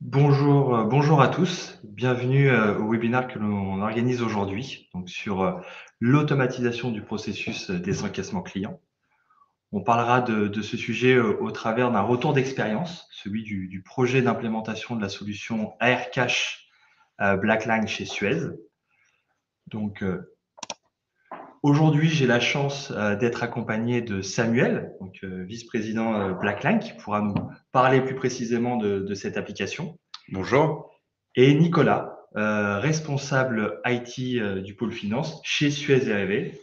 Bonjour à tous. Bienvenue au webinaire que l'on organise aujourd'hui, donc sur l'automatisation du processus des encaissements clients. On parlera de ce sujet au travers d'un retour d'expérience, celui du projet d'implémentation de la solution AR Cash Blackline chez Suez. Donc aujourd'hui, j'ai la chance d'être accompagné de Samuel, donc vice-président Blackline, qui pourra nous parler plus précisément de cette application. Bonjour. Et Nicolas, responsable IT du pôle finance chez Suez R&V,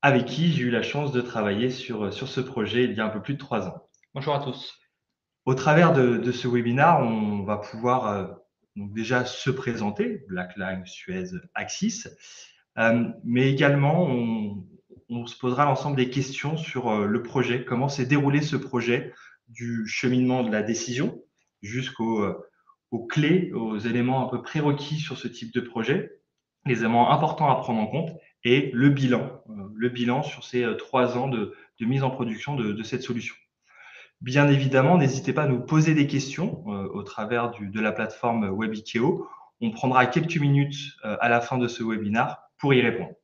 avec qui j'ai eu la chance de travailler sur ce projet il y a un peu plus de 3 ans. Bonjour à tous. Au travers de ce webinaire, on va pouvoir donc déjà se présenter, Blackline, Suez, Axis, mais également on se posera l'ensemble des questions sur le projet, comment s'est déroulé ce projet du cheminement de la décision aux clés, aux éléments un peu prérequis sur ce type de projet, les éléments importants à prendre en compte et le bilan sur ces 3 ans de mise en production de cette solution. Bien évidemment, n'hésitez pas à nous poser des questions au travers de la plateforme Webikeo. On prendra quelques minutes à la fin de ce webinaire pour y répondre.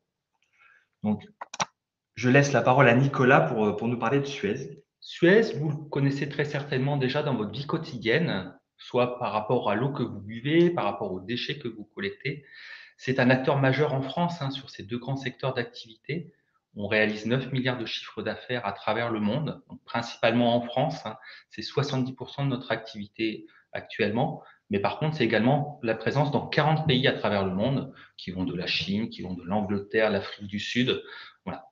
Donc, je laisse la parole à Nicolas pour nous parler de Suez. Suez, vous le connaissez très certainement déjà dans votre vie quotidienne, soit par rapport à l'eau que vous buvez, par rapport aux déchets que vous collectez. C'est un acteur majeur en France sur ces deux grands secteurs d'activité. On réalise 9 milliards de chiffres d'affaires à travers le monde, donc principalement en France. C'est 70% de notre activité actuellement. Mais par contre, c'est également la présence dans 40 pays à travers le monde, qui vont de la Chine, qui vont de l'Angleterre, l'Afrique du Sud. Voilà.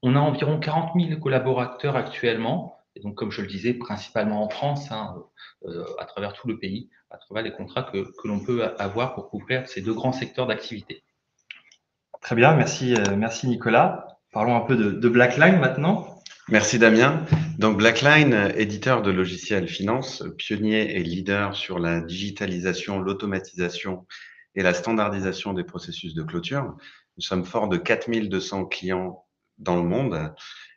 On a environ 40 000 collaborateurs actuellement, et donc comme je le disais, principalement en France, à travers tout le pays, à travers les contrats que l'on peut avoir pour couvrir ces deux grands secteurs d'activité. Très bien, merci Nicolas. Parlons un peu de Blackline maintenant. Merci Damien. Donc Blackline, éditeur de logiciels finance, pionnier et leader sur la digitalisation, l'automatisation et la standardisation des processus de clôture. Nous sommes forts de 4200 clients dans le monde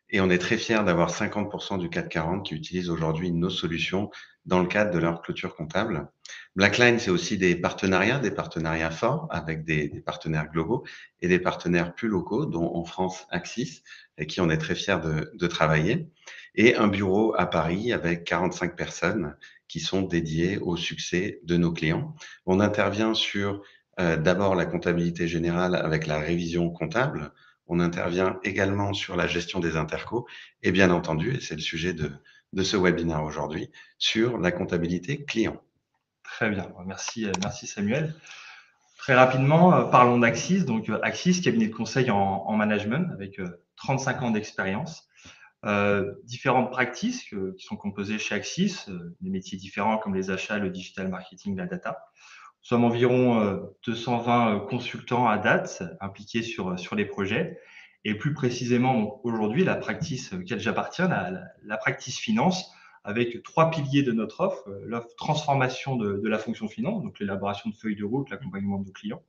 et on est très fiers d'avoir 50% du CAC 40 qui utilisent aujourd'hui nos solutions dans le cadre de leur clôture comptable. Blackline, c'est aussi des partenariats forts avec des partenaires globaux et des partenaires plus locaux, dont en France Axis, avec qui on est très fiers de travailler, et un bureau à Paris avec 45 personnes qui sont dédiées au succès de nos clients. On intervient sur d'abord la comptabilité générale avec la révision comptable. On intervient également sur la gestion des intercos et bien entendu, et c'est le sujet de ce webinaire aujourd'hui, sur la comptabilité client. Très bien, merci Samuel. Très rapidement, parlons d'Axis. Donc Axis, cabinet de conseil en management avec 35 ans d'expérience. Différentes practices qui sont composées chez Axis, des métiers différents comme les achats, le digital marketing, la data. Nous sommes environ 220 consultants à date impliqués sur les projets. Et plus précisément, aujourd'hui, la practice auquel j'appartiens, la practice finance, avec 3 piliers de notre offre. L'offre transformation de la fonction finance, donc l'élaboration de feuilles de route, l'accompagnement de nos clients.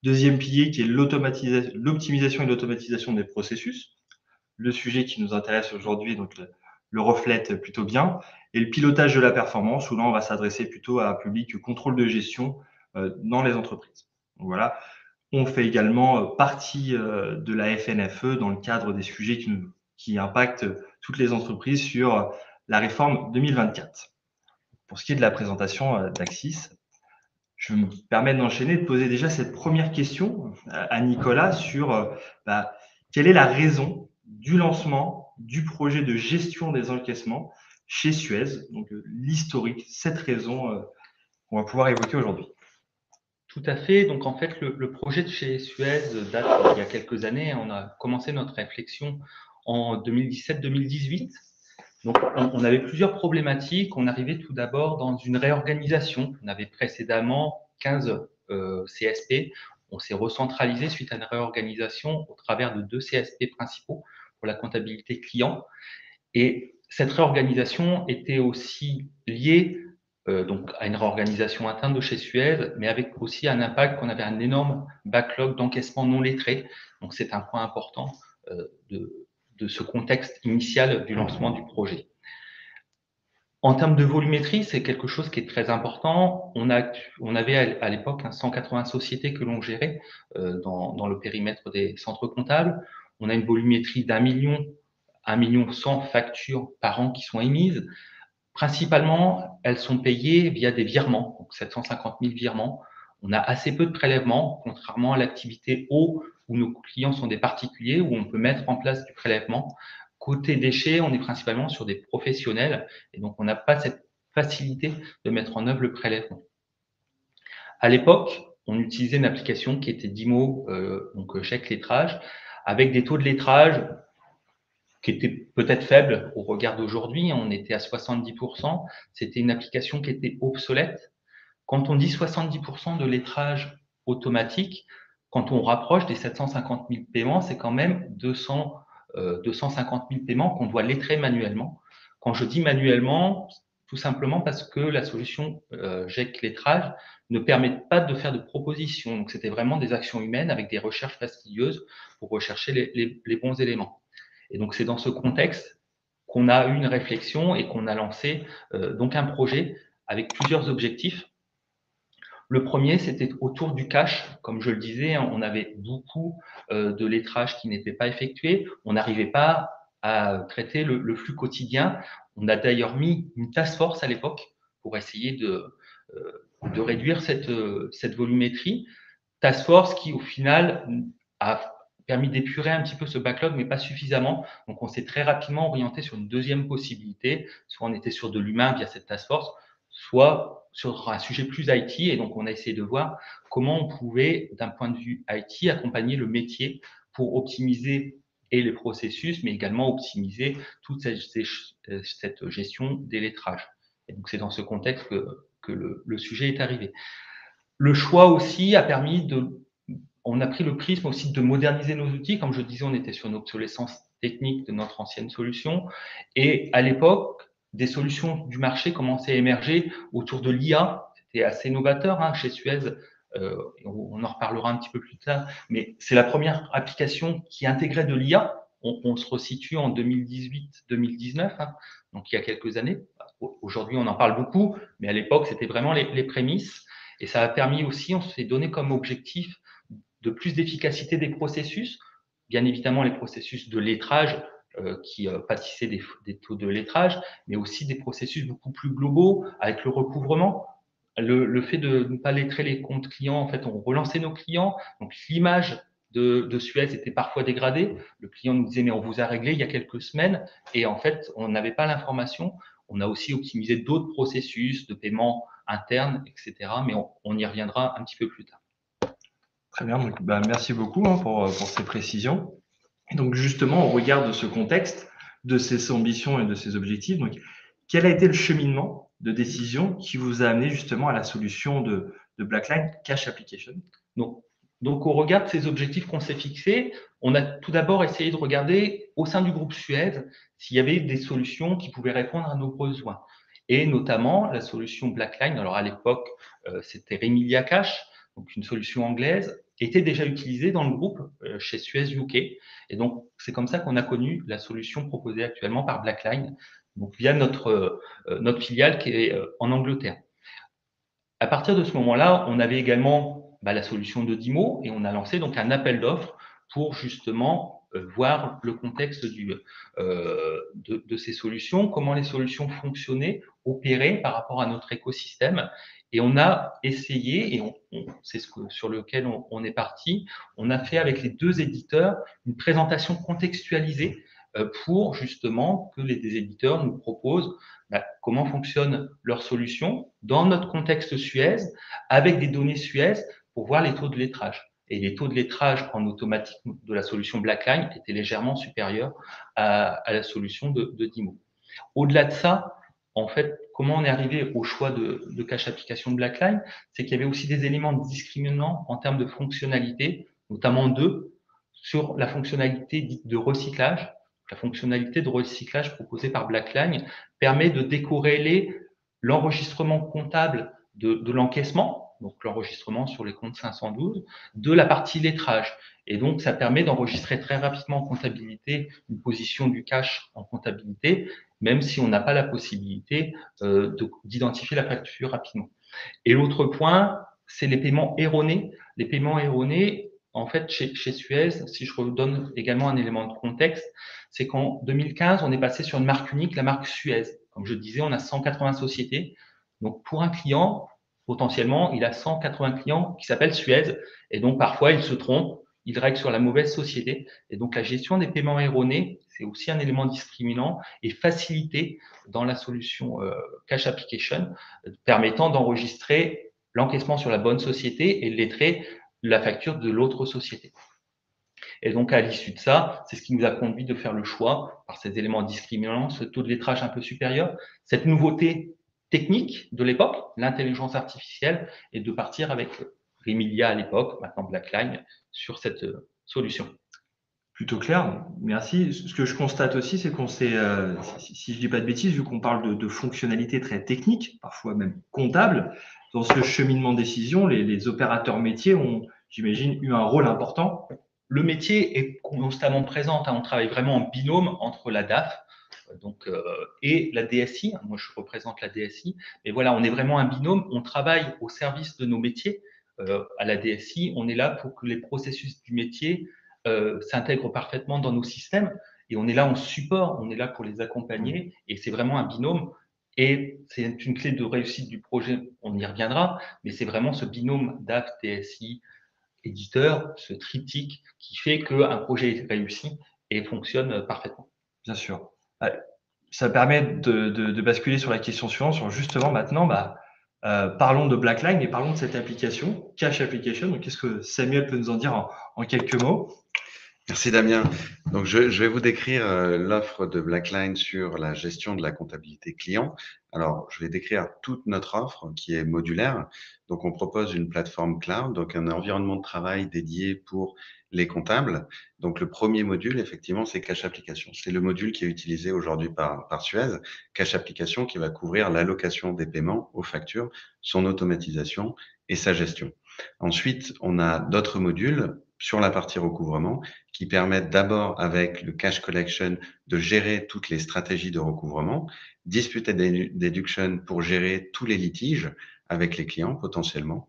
Deuxième pilier qui est l'optimisation et l'automatisation des processus. Le sujet qui nous intéresse aujourd'hui, donc le reflète plutôt bien. Et le pilotage de la performance, où là, on va s'adresser plutôt à un public contrôle de gestion dans les entreprises. Donc voilà. On fait également partie de la FNFE dans le cadre des sujets qui impactent toutes les entreprises sur la réforme 2024. Pour ce qui est de la présentation d'Axis, je me permets d'enchaîner, de poser déjà cette première question à Nicolas sur quelle est la raison du lancement du projet de gestion des encaissements chez Suez, donc l'historique, cette raison qu'on va pouvoir évoquer aujourd'hui. Tout à fait. Donc, en fait, le projet de chez Suez date il y a quelques années. On a commencé notre réflexion en 2017-2018. Donc, on avait plusieurs problématiques. On arrivait tout d'abord dans une réorganisation. On avait précédemment 15 CSP. On s'est recentralisé suite à une réorganisation au travers de 2 CSP principaux pour la comptabilité client. Et cette réorganisation était aussi liée donc à une réorganisation interne de chez Suez, mais avec aussi un impact qu'on avait un énorme backlog d'encaissement non lettré. Donc, c'est un point important de ce contexte initial du lancement du projet. En termes de volumétrie, c'est quelque chose qui est très important. On avait à l'époque 180 sociétés que l'on gérait dans le périmètre des centres comptables. On a une volumétrie d'1 million, 1 million 100 factures par an qui sont émises. Principalement, elles sont payées via des virements, donc 750 000 virements. On a assez peu de prélèvements, contrairement à l'activité eau, où nos clients sont des particuliers, où on peut mettre en place du prélèvement. Côté déchets, on est principalement sur des professionnels, et donc on n'a pas cette facilité de mettre en œuvre le prélèvement. À l'époque, on utilisait une application qui était DIMO, donc chèque lettrage, avec des taux de lettrage qui était peut-être faible au regard d'aujourd'hui. On était à 70%. C'était une application qui était obsolète. Quand on dit 70% de lettrage automatique, quand on rapproche des 750 000 paiements, c'est quand même 250 000 paiements qu'on doit lettrer manuellement. Quand je dis manuellement, tout simplement parce que la solution GEC lettrage ne permet pas de faire de propositions. Donc, c'était vraiment des actions humaines avec des recherches fastidieuses pour rechercher les bons éléments. Et donc, c'est dans ce contexte qu'on a eu une réflexion et qu'on a lancé donc un projet avec plusieurs objectifs. Le premier, c'était autour du cash. Comme je le disais, on avait beaucoup de lettrage qui n'était pas effectué. On n'arrivait pas à traiter le flux quotidien. On a d'ailleurs mis une task force à l'époque pour essayer de réduire cette volumétrie. Task force qui, au final, a permis d'épurer un petit peu ce backlog, mais pas suffisamment. Donc, on s'est très rapidement orienté sur une deuxième possibilité. Soit on était sur de l'humain via cette task force, soit sur un sujet plus IT. Et donc, on a essayé de voir comment on pouvait, d'un point de vue IT, accompagner le métier pour optimiser et les processus, mais également optimiser toute cette gestion des lettrages. Et donc, c'est dans ce contexte que le sujet est arrivé. Le choix aussi a permis on a pris le prisme aussi de moderniser nos outils. Comme je disais, on était sur une obsolescence technique de notre ancienne solution. Et à l'époque, des solutions du marché commençaient à émerger autour de l'IA. C'était assez novateur chez Suez. On en reparlera un petit peu plus tard. Mais c'est la première application qui intégrait de l'IA. On se resitue en 2018-2019, donc il y a quelques années. Aujourd'hui, on en parle beaucoup, mais à l'époque, c'était vraiment les prémices. Et ça a permis aussi, on s'est donné comme objectif de plus d'efficacité des processus, bien évidemment les processus de lettrage qui pâtissaient des taux de lettrage, mais aussi des processus beaucoup plus globaux avec le recouvrement. Le fait de ne pas lettrer les comptes clients, en fait, on relançait nos clients. Donc, l'image de Suez était parfois dégradée. Le client nous disait, mais on vous a réglé il y a quelques semaines. Et en fait, on n'avait pas l'information. On a aussi optimisé d'autres processus de paiement interne, etc. Mais on y reviendra un petit peu plus tard. Très bien, donc, merci beaucoup pour ces précisions. Et donc justement, au regard de ce contexte, de ces ambitions et de ces objectifs, donc, quel a été le cheminement de décision qui vous a amené justement à la solution de Blackline Cash Application? Donc, au regard de ces objectifs qu'on s'est fixés, on a tout d'abord essayé de regarder au sein du groupe Suez s'il y avait des solutions qui pouvaient répondre à nos besoins. Et notamment la solution Blackline, alors à l'époque, c'était Remilia Cash, donc une solution anglaise, était déjà utilisée dans le groupe chez Suez UK. Et donc, c'est comme ça qu'on a connu la solution proposée actuellement par Blackline, donc via notre filiale qui est en Angleterre. À partir de ce moment-là, on avait également la solution de DIMO et on a lancé donc un appel d'offres pour justement voir le contexte de ces solutions, comment les solutions fonctionnaient, opéraient par rapport à notre écosystème. Et on a essayé, et c'est sur lequel on est parti, on a fait avec les deux éditeurs une présentation contextualisée pour justement que les éditeurs nous proposent comment fonctionne leur solution dans notre contexte Suez, avec des données Suez pour voir les taux de lettrage. Et les taux de lettrage en automatique de la solution Blackline étaient légèrement supérieurs à la solution de DIMO. Au-delà de ça, en fait, comment on est arrivé au choix de cache application de Blackline, c'est qu'il y avait aussi des éléments discriminants en termes de fonctionnalité, notamment deux, sur la fonctionnalité dite de recyclage. La fonctionnalité de recyclage proposée par Blackline permet de décorréler l'enregistrement comptable de l'encaissement. donc l'enregistrement sur les comptes 512, de la partie lettrage. Et donc, ça permet d'enregistrer très rapidement en comptabilité une position du cash en comptabilité, même si on n'a pas la possibilité d'identifier la facture rapidement. Et l'autre point, c'est les paiements erronés. Les paiements erronés, en fait, chez Suez, si je redonne également un élément de contexte, c'est qu'en 2015, on est passé sur une marque unique, la marque Suez. Comme je disais, on a 180 sociétés. Donc, pour un client, potentiellement, il a 180 clients qui s'appellent Suez. Et donc, parfois, il se trompe, il règle sur la mauvaise société. Et donc, la gestion des paiements erronés, c'est aussi un élément discriminant et facilité dans la solution Cash Application, permettant d'enregistrer l'encaissement sur la bonne société et de lettrer la facture de l'autre société. Et donc, à l'issue de ça, c'est ce qui nous a conduit de faire le choix, par ces éléments discriminants, ce taux de lettrage un peu supérieur, cette nouveauté technique de l'époque, l'intelligence artificielle, et de partir avec Rimilia à l'époque, maintenant Blackline, sur cette solution. Plutôt clair, merci. Ce que je constate aussi, c'est qu'on s'est, si je dis pas de bêtises, vu qu'on parle de fonctionnalités très techniques, parfois même comptables, dans ce cheminement de décision, les opérateurs métiers ont, j'imagine, eu un rôle important. Le métier est constamment présent. On travaille vraiment en binôme entre la DAF et la DSI. Moi, je représente la DSI. Mais voilà, on est vraiment un binôme. On travaille au service de nos métiers. À la DSI, on est là pour que les processus du métier s'intègrent parfaitement dans nos systèmes. Et on est là en support. On est là pour les accompagner. Et c'est vraiment un binôme. Et c'est une clé de réussite du projet. On y reviendra. Mais c'est vraiment ce binôme DAF, DSI, éditeur, ce triptyque qui fait qu'un projet est réussi et fonctionne parfaitement. Bien sûr. Ça permet de basculer sur la question suivante, sur justement maintenant, parlons de Blackline et parlons de cette application, Cash Application. Donc, qu'est-ce que Samuel peut nous en dire en quelques mots? Merci Damien. Donc je vais vous décrire l'offre de Blackline sur la gestion de la comptabilité client. Alors je vais décrire toute notre offre qui est modulaire. Donc on propose une plateforme cloud, donc un environnement de travail dédié pour les comptables. Donc le premier module, effectivement, c'est Cash Application. C'est le module qui est utilisé aujourd'hui par Suez. Cash Application qui va couvrir l'allocation des paiements aux factures, son automatisation et sa gestion. Ensuite, on a d'autres modules sur la partie recouvrement qui permettent d'abord avec le cash collection de gérer toutes les stratégies de recouvrement, dispute and deduction pour gérer tous les litiges avec les clients potentiellement,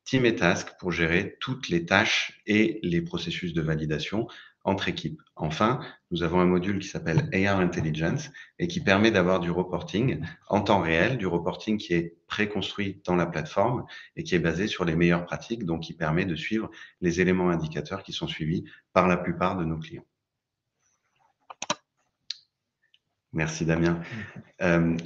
team et task pour gérer toutes les tâches et les processus de validation entre équipes. Enfin, nous avons un module qui s'appelle AR Intelligence et qui permet d'avoir du reporting en temps réel, du reporting qui est préconstruit dans la plateforme et qui est basé sur les meilleures pratiques, donc qui permet de suivre les éléments indicateurs qui sont suivis par la plupart de nos clients. Merci Damien.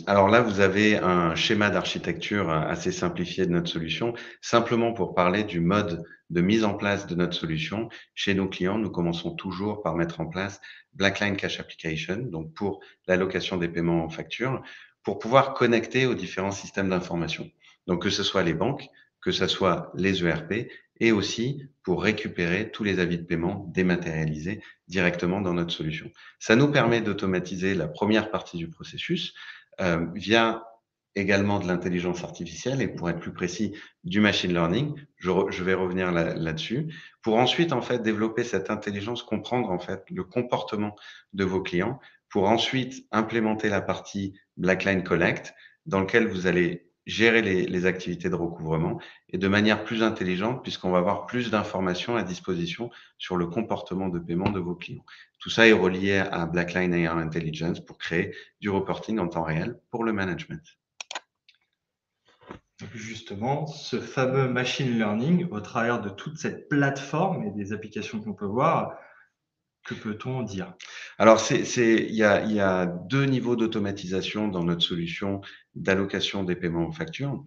Alors là, vous avez un schéma d'architecture assez simplifié de notre solution. Simplement pour parler du mode de mise en place de notre solution, chez nos clients, nous commençons toujours par mettre en place Blackline Cash Application, donc pour l'allocation des paiements en facture, pour pouvoir connecter aux différents systèmes d'information. Donc que ce soit les banques, que ce soit les ERP, et aussi pour récupérer tous les avis de paiement dématérialisés directement dans notre solution. Ça nous permet d'automatiser la première partie du processus via également de l'intelligence artificielle et pour être plus précis, du machine learning. Je vais revenir là-dessus pour ensuite en fait développer cette intelligence, comprendre en fait le comportement de vos clients pour ensuite implémenter la partie Blackline Collect dans lequel vous allez gérer les activités de recouvrement et de manière plus intelligente puisqu'on va avoir plus d'informations à disposition sur le comportement de paiement de vos clients. Tout ça est relié à Blackline AR Intelligence pour créer du reporting en temps réel pour le management. Justement, ce fameux machine learning, au travers de toute cette plateforme et des applications qu'on peut voir, que peut-on dire? Alors, il y a deux niveaux d'automatisation dans notre solution d'allocation des paiements aux factures.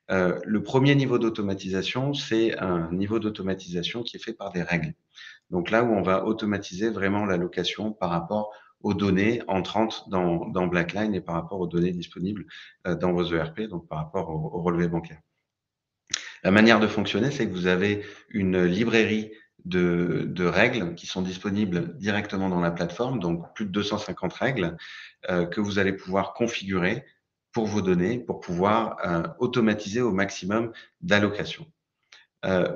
Le premier niveau d'automatisation, c'est un niveau d'automatisation qui est fait par des règles. Donc là où on va automatiser vraiment l'allocation par rapport aux données entrantes dans Blackline et par rapport aux données disponibles dans vos ERP, donc par rapport au relevé bancaire. La manière de fonctionner, c'est que vous avez une librairie de règles qui sont disponibles directement dans la plateforme, donc plus de 250 règles que vous allez pouvoir configurer pour vos données, pour pouvoir automatiser au maximum d'allocations.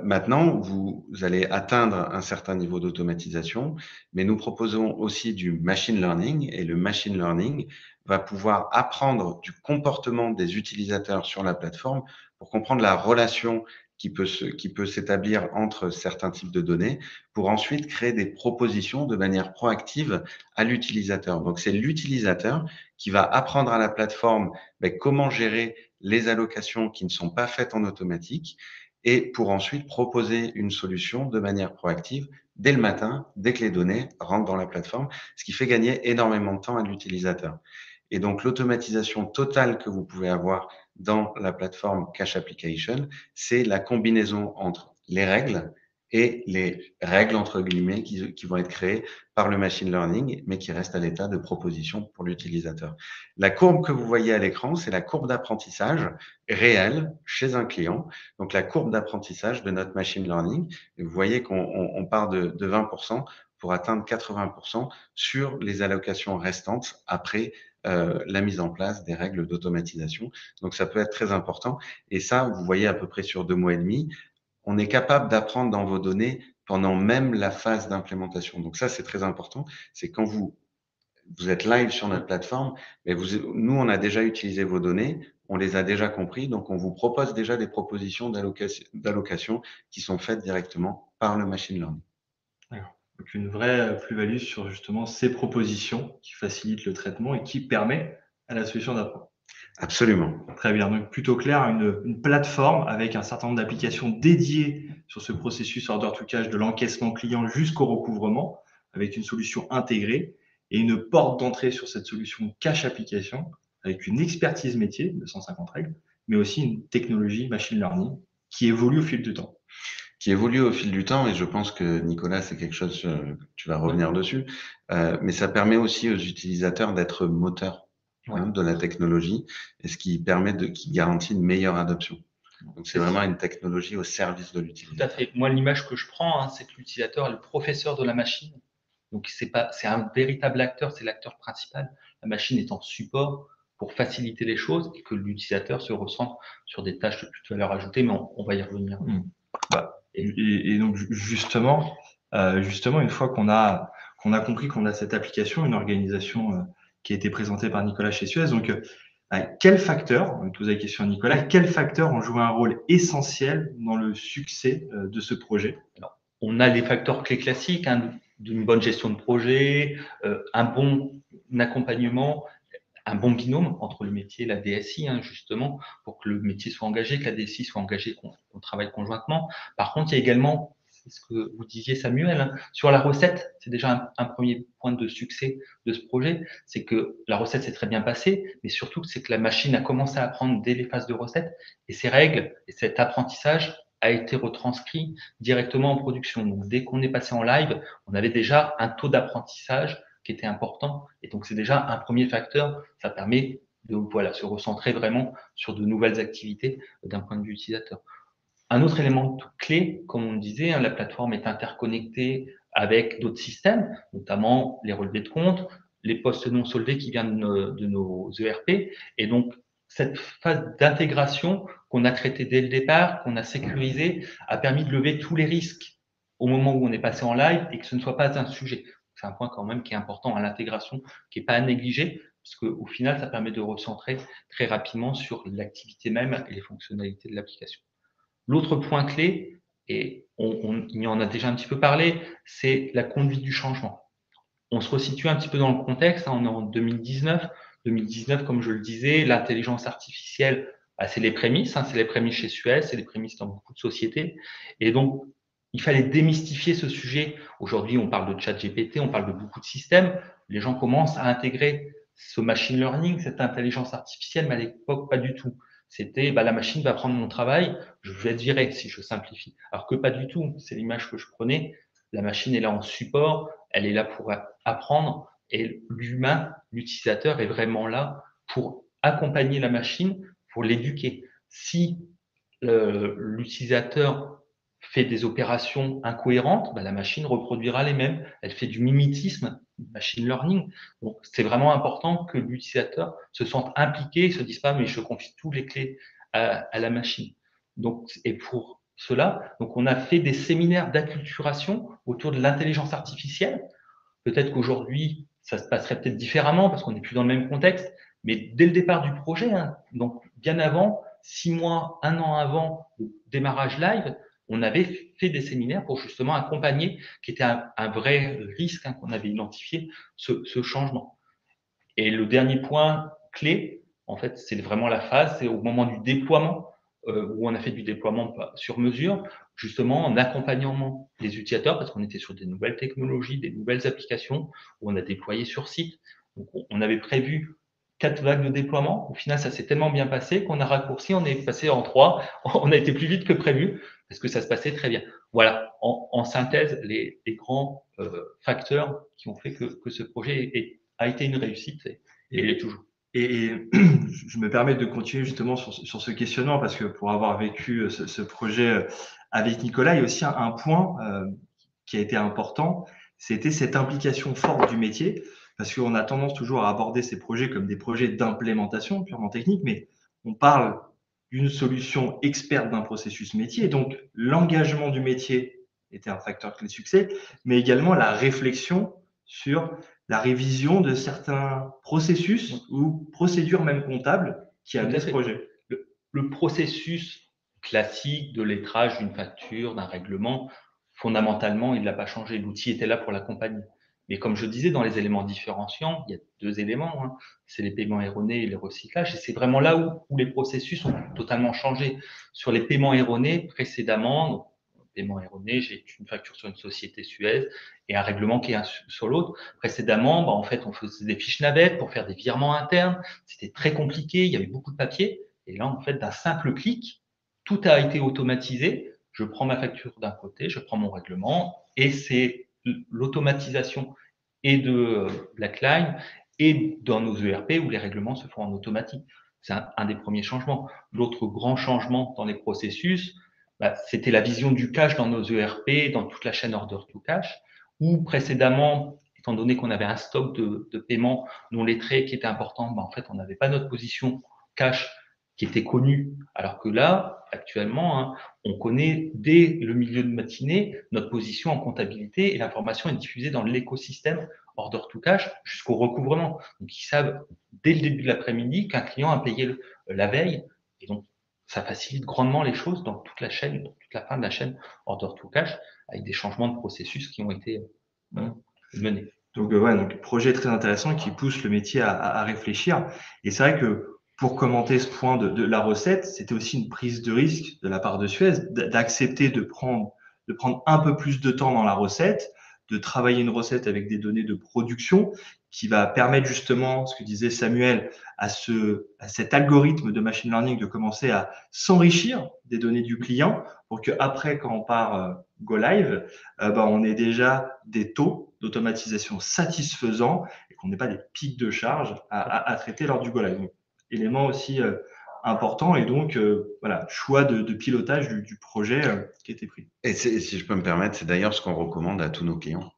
Maintenant, vous allez atteindre un certain niveau d'automatisation, mais nous proposons aussi du machine learning, et le machine learning va pouvoir apprendre du comportement des utilisateurs sur la plateforme pour comprendre la relation qui peut s'établir entre certains types de données, pour ensuite créer des propositions de manière proactive à l'utilisateur. Donc, c'est l'utilisateur qui va apprendre à la plateforme comment gérer les allocations qui ne sont pas faites en automatique, et pour ensuite proposer une solution de manière proactive dès le matin, dès que les données rentrent dans la plateforme, ce qui fait gagner énormément de temps à l'utilisateur. Et donc, l'automatisation totale que vous pouvez avoir dans la plateforme Cash Application, c'est la combinaison entre les règles et les règles, entre guillemets, qui vont être créées par le machine learning, mais qui restent à l'état de proposition pour l'utilisateur. La courbe que vous voyez à l'écran, c'est la courbe d'apprentissage réelle chez un client. Donc, la courbe d'apprentissage de notre machine learning. Et vous voyez qu'on part de 20% pour atteindre 80% sur les allocations restantes après la mise en place des règles d'automatisation. Donc, ça peut être très important. Et ça, vous voyez à peu près sur 2 mois et demi, on est capable d'apprendre dans vos données pendant même la phase d'implémentation. Donc ça, c'est très important. C'est quand vous êtes live sur notre plateforme, mais nous, on a déjà utilisé vos données, on les a déjà compris, donc on vous propose déjà des propositions d'allocation qui sont faites directement par le machine learning. D'accord. Donc une vraie plus-value sur justement ces propositions qui facilitent le traitement et qui permet à la solution d'apprendre. Absolument. Très bien, donc plutôt clair, une plateforme avec un certain nombre d'applications dédiées sur ce processus order to cash de l'encaissement client jusqu'au recouvrement, avec une solution intégrée et une porte d'entrée sur cette solution cash application avec une expertise métier de 150 règles, mais aussi une technologie machine learning qui évolue au fil du temps. Qui évolue au fil du temps, et je pense que Nicolas, c'est quelque chose, tu vas revenir dessus, mais ça permet aussi aux utilisateurs d'être moteurs de la technologie, et ce qui garantit une meilleure adoption. Donc, c'est vraiment une technologie au service de l'utilisateur. Tout à fait. Moi, l'image que je prends, c'est que l'utilisateur est le professeur de la machine. Donc, c'est un véritable acteur, c'est l'acteur principal. La machine est en support pour faciliter les choses et que l'utilisateur se recentre sur des tâches de plus de valeur ajoutée, mais on va y revenir. Et donc, justement, une fois qu'on a compris qu'on a cette application, une organisation qui a été présentée par Nicolas chez Suez, donc, quels facteurs, on pose la question à Nicolas, quels facteurs ont joué un rôle essentiel dans le succès de ce projet? Alors, on a les facteurs clés classiques, d'une bonne gestion de projet, un bon accompagnement, un bon binôme entre le métier et la DSI, justement, pour que le métier soit engagé, que la DSI soit engagée, qu'on travaille conjointement. Par contre, il y a également, c'est ce que vous disiez Samuel, sur la recette, c'est déjà un premier point de succès de ce projet, c'est que la recette s'est très bien passée, mais surtout c'est que la machine a commencé à apprendre dès les phases de recette, et ces règles et cet apprentissage a été retranscrit directement en production. Donc, dès qu'on est passé en live, on avait déjà un taux d'apprentissage qui était important. Et donc, c'est déjà un premier facteur. Ça permet de se recentrer vraiment sur de nouvelles activités d'un point de vue utilisateur. Un autre élément clé, comme on disait, la plateforme est interconnectée avec d'autres systèmes, notamment les relevés de compte, les postes non soldés qui viennent de nos ERP. Et donc, cette phase d'intégration qu'on a traitée dès le départ, qu'on a sécurisée, a permis de lever tous les risques au moment où on est passé en live et que ce ne soit pas un sujet. C'est un point quand même qui est important à l'intégration, qui n'est pas à négliger, parce qu'au final, ça permet de recentrer très rapidement sur l'activité même et les fonctionnalités de l'application. L'autre point clé, et on y en a déjà un petit peu parlé, c'est la conduite du changement. On se resitue un petit peu dans le contexte, on est en 2019. 2019, comme je le disais, l'intelligence artificielle, c'est les prémices, c'est les prémices chez Suez, c'est les prémices dans beaucoup de sociétés. Et donc, il fallait démystifier ce sujet. Aujourd'hui, on parle de ChatGPT, on parle de beaucoup de systèmes. Les gens commencent à intégrer ce machine learning, cette intelligence artificielle, mais à l'époque, pas du tout. C'était la machine va prendre mon travail, je vais être viré si je simplifie. Alors que pas du tout, c'est l'image que je prenais. La machine est là en support, elle est là pour apprendre et l'humain, l'utilisateur est vraiment là pour accompagner la machine, pour l'éduquer. Si l'utilisateur fait des opérations incohérentes, la machine reproduira les mêmes. Elle fait du mimétisme machine learning. Donc, c'est vraiment important que l'utilisateur se sente impliqué, se dise pas, mais je confie tous les clés à la machine. Donc, et pour cela, donc on a fait des séminaires d'acculturation autour de l'intelligence artificielle. Peut-être qu'aujourd'hui, ça se passerait peut-être différemment parce qu'on n'est plus dans le même contexte, mais dès le départ du projet, hein, donc bien avant, 6 mois, 1 an avant le démarrage live, on avait fait des séminaires pour justement accompagner, qui était un vrai risque qu'on avait identifié, ce changement. Et le dernier point clé, en fait, c'est vraiment la phase, c'est au moment du déploiement, où on a fait du déploiement sur mesure, justement en accompagnement des utilisateurs, parce qu'on était sur des nouvelles technologies, des nouvelles applications, où on a déployé sur site. Donc, on avait prévu 4 vagues de déploiement. Au final, ça s'est tellement bien passé qu'on a raccourci, on est passé en 3. On a été plus vite que prévu, parce que ça se passait très bien. Voilà, en synthèse, les grands facteurs qui ont fait que ce projet a été une réussite et il est toujours. Et je me permets de continuer justement sur ce questionnement parce que pour avoir vécu ce projet avec Nicolas, il y a aussi un point qui a été important, c'était cette implication forte du métier parce qu'on a tendance toujours à aborder ces projets comme des projets d'implémentation purement technique, mais on parle d'une solution experte d'un processus métier. Donc, l'engagement du métier était un facteur clé de succès, mais également la réflexion sur la révision de certains processus ou procédures même comptables qui amenaient ce projet. Le processus classique de lettrage d'une facture, d'un règlement, fondamentalement, il ne l'a pas changé. L'outil était là pour l'accompagner. Mais comme je disais, dans les éléments différenciants, il y a 2 éléments, hein. C'est les paiements erronés et les recyclages. Et c'est vraiment là où les processus ont totalement changé. Sur les paiements erronés, précédemment, donc, paiement erroné, j'ai une facture sur une société Suez et un règlement qui est sur l'autre. Précédemment, en fait, on faisait des fiches navettes pour faire des virements internes. C'était très compliqué, il y avait beaucoup de papier. Et là, en fait, d'un simple clic, tout a été automatisé. Je prends ma facture d'un côté, je prends mon règlement et c'est l'automatisation et de Blackline et dans nos ERP où les règlements se font en automatique. C'est un des premiers changements. L'autre grand changement dans les processus, c'était la vision du cash dans nos ERP, dans toute la chaîne order to cash, où précédemment, étant donné qu'on avait un stock de paiements non lettrés qui était important, en fait, on n'avait pas notre position cash qui était connue, alors que là, actuellement, on connaît dès le milieu de matinée notre position en comptabilité et l'information est diffusée dans l'écosystème order to cash jusqu'au recouvrement. Donc, ils savent dès le début de l'après-midi qu'un client a payé la veille et donc ça facilite grandement les choses dans toute la chaîne, dans toute la fin de la chaîne order to cash, avec des changements de processus qui ont été menés. Donc, donc projet très intéressant qui pousse le métier à réfléchir. Et c'est vrai que pour commenter ce point de la recette, c'était aussi une prise de risque de la part de Suez d'accepter de prendre un peu plus de temps dans la recette, de travailler une recette avec des données de production qui va permettre justement, ce que disait Samuel, à cet algorithme de machine learning de commencer à s'enrichir des données du client pour que après, quand on part go live, on ait déjà des taux d'automatisation satisfaisants et qu'on n'ait pas des pics de charge à traiter lors du go live. Donc, élément aussi important et donc voilà, choix de pilotage du projet qui a été pris. Et si je peux me permettre, c'est d'ailleurs ce qu'on recommande à tous nos clients.